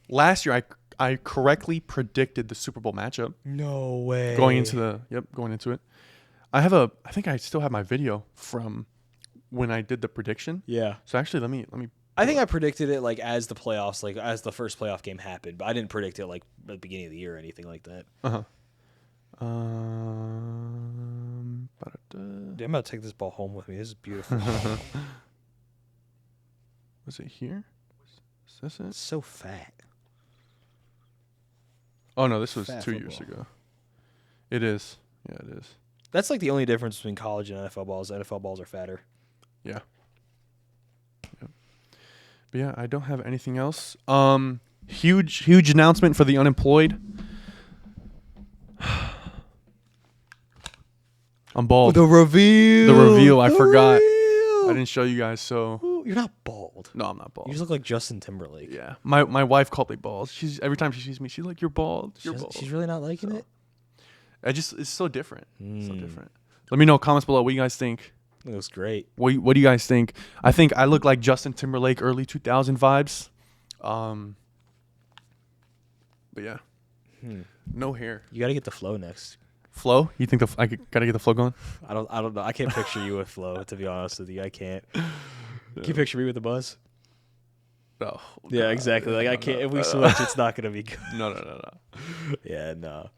Last year I correctly predicted the Super Bowl matchup No way. going into it. I think I still have my video from when I did the prediction. Yeah. So actually let me I think I predicted it like as the playoffs, like as the first playoff game happened, but I didn't predict it like at the beginning of the year or anything like that. I'm about to take this ball home with me. This is beautiful. Was it here? Is this it? It's so fat. Oh no, this was Fat 2 years football. ago. It is. Yeah, it is. That's like the only difference between college and NFL balls. NFL balls are fatter. Yeah. But yeah, I don't have anything else. Huge announcement for the unemployed. I'm bald. The reveal. I forgot. I didn't show you guys, so You're not bald. no, I'm not bald. You just look like Justin Timberlake. Yeah, my wife called me bald. She's every time she sees me, she's like, "You're bald. You're bald." She's really not liking it. It's so different. So different. Let me know comments below what you guys think. It looks great. What do you guys think? I think I look like Justin Timberlake, early 2000 vibes. But yeah, no hair. You got to get the flow next. Flow? You think I gotta get the flow going? I don't know. I can't picture you with flow. To be honest with you, I can't. Can you picture me with the buzz? No. Yeah, God. exactly. Like I can't. If we switch, it's not gonna be good. No. Yeah, no.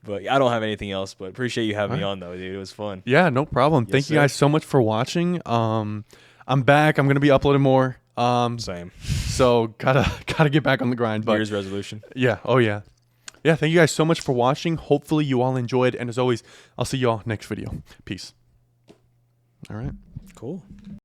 But I don't have anything else. But appreciate you having me on though, dude. It was fun. Yeah, no problem. Yes, Thank you sir. guys so much for watching. I'm back. I'm gonna be uploading more. Same. So gotta get back on the grind. But Year's resolution. yeah, oh yeah. Yeah, thank you guys so much for watching. Hopefully you all enjoyed. And as always, I'll see you all next video. Peace. All right. Cool.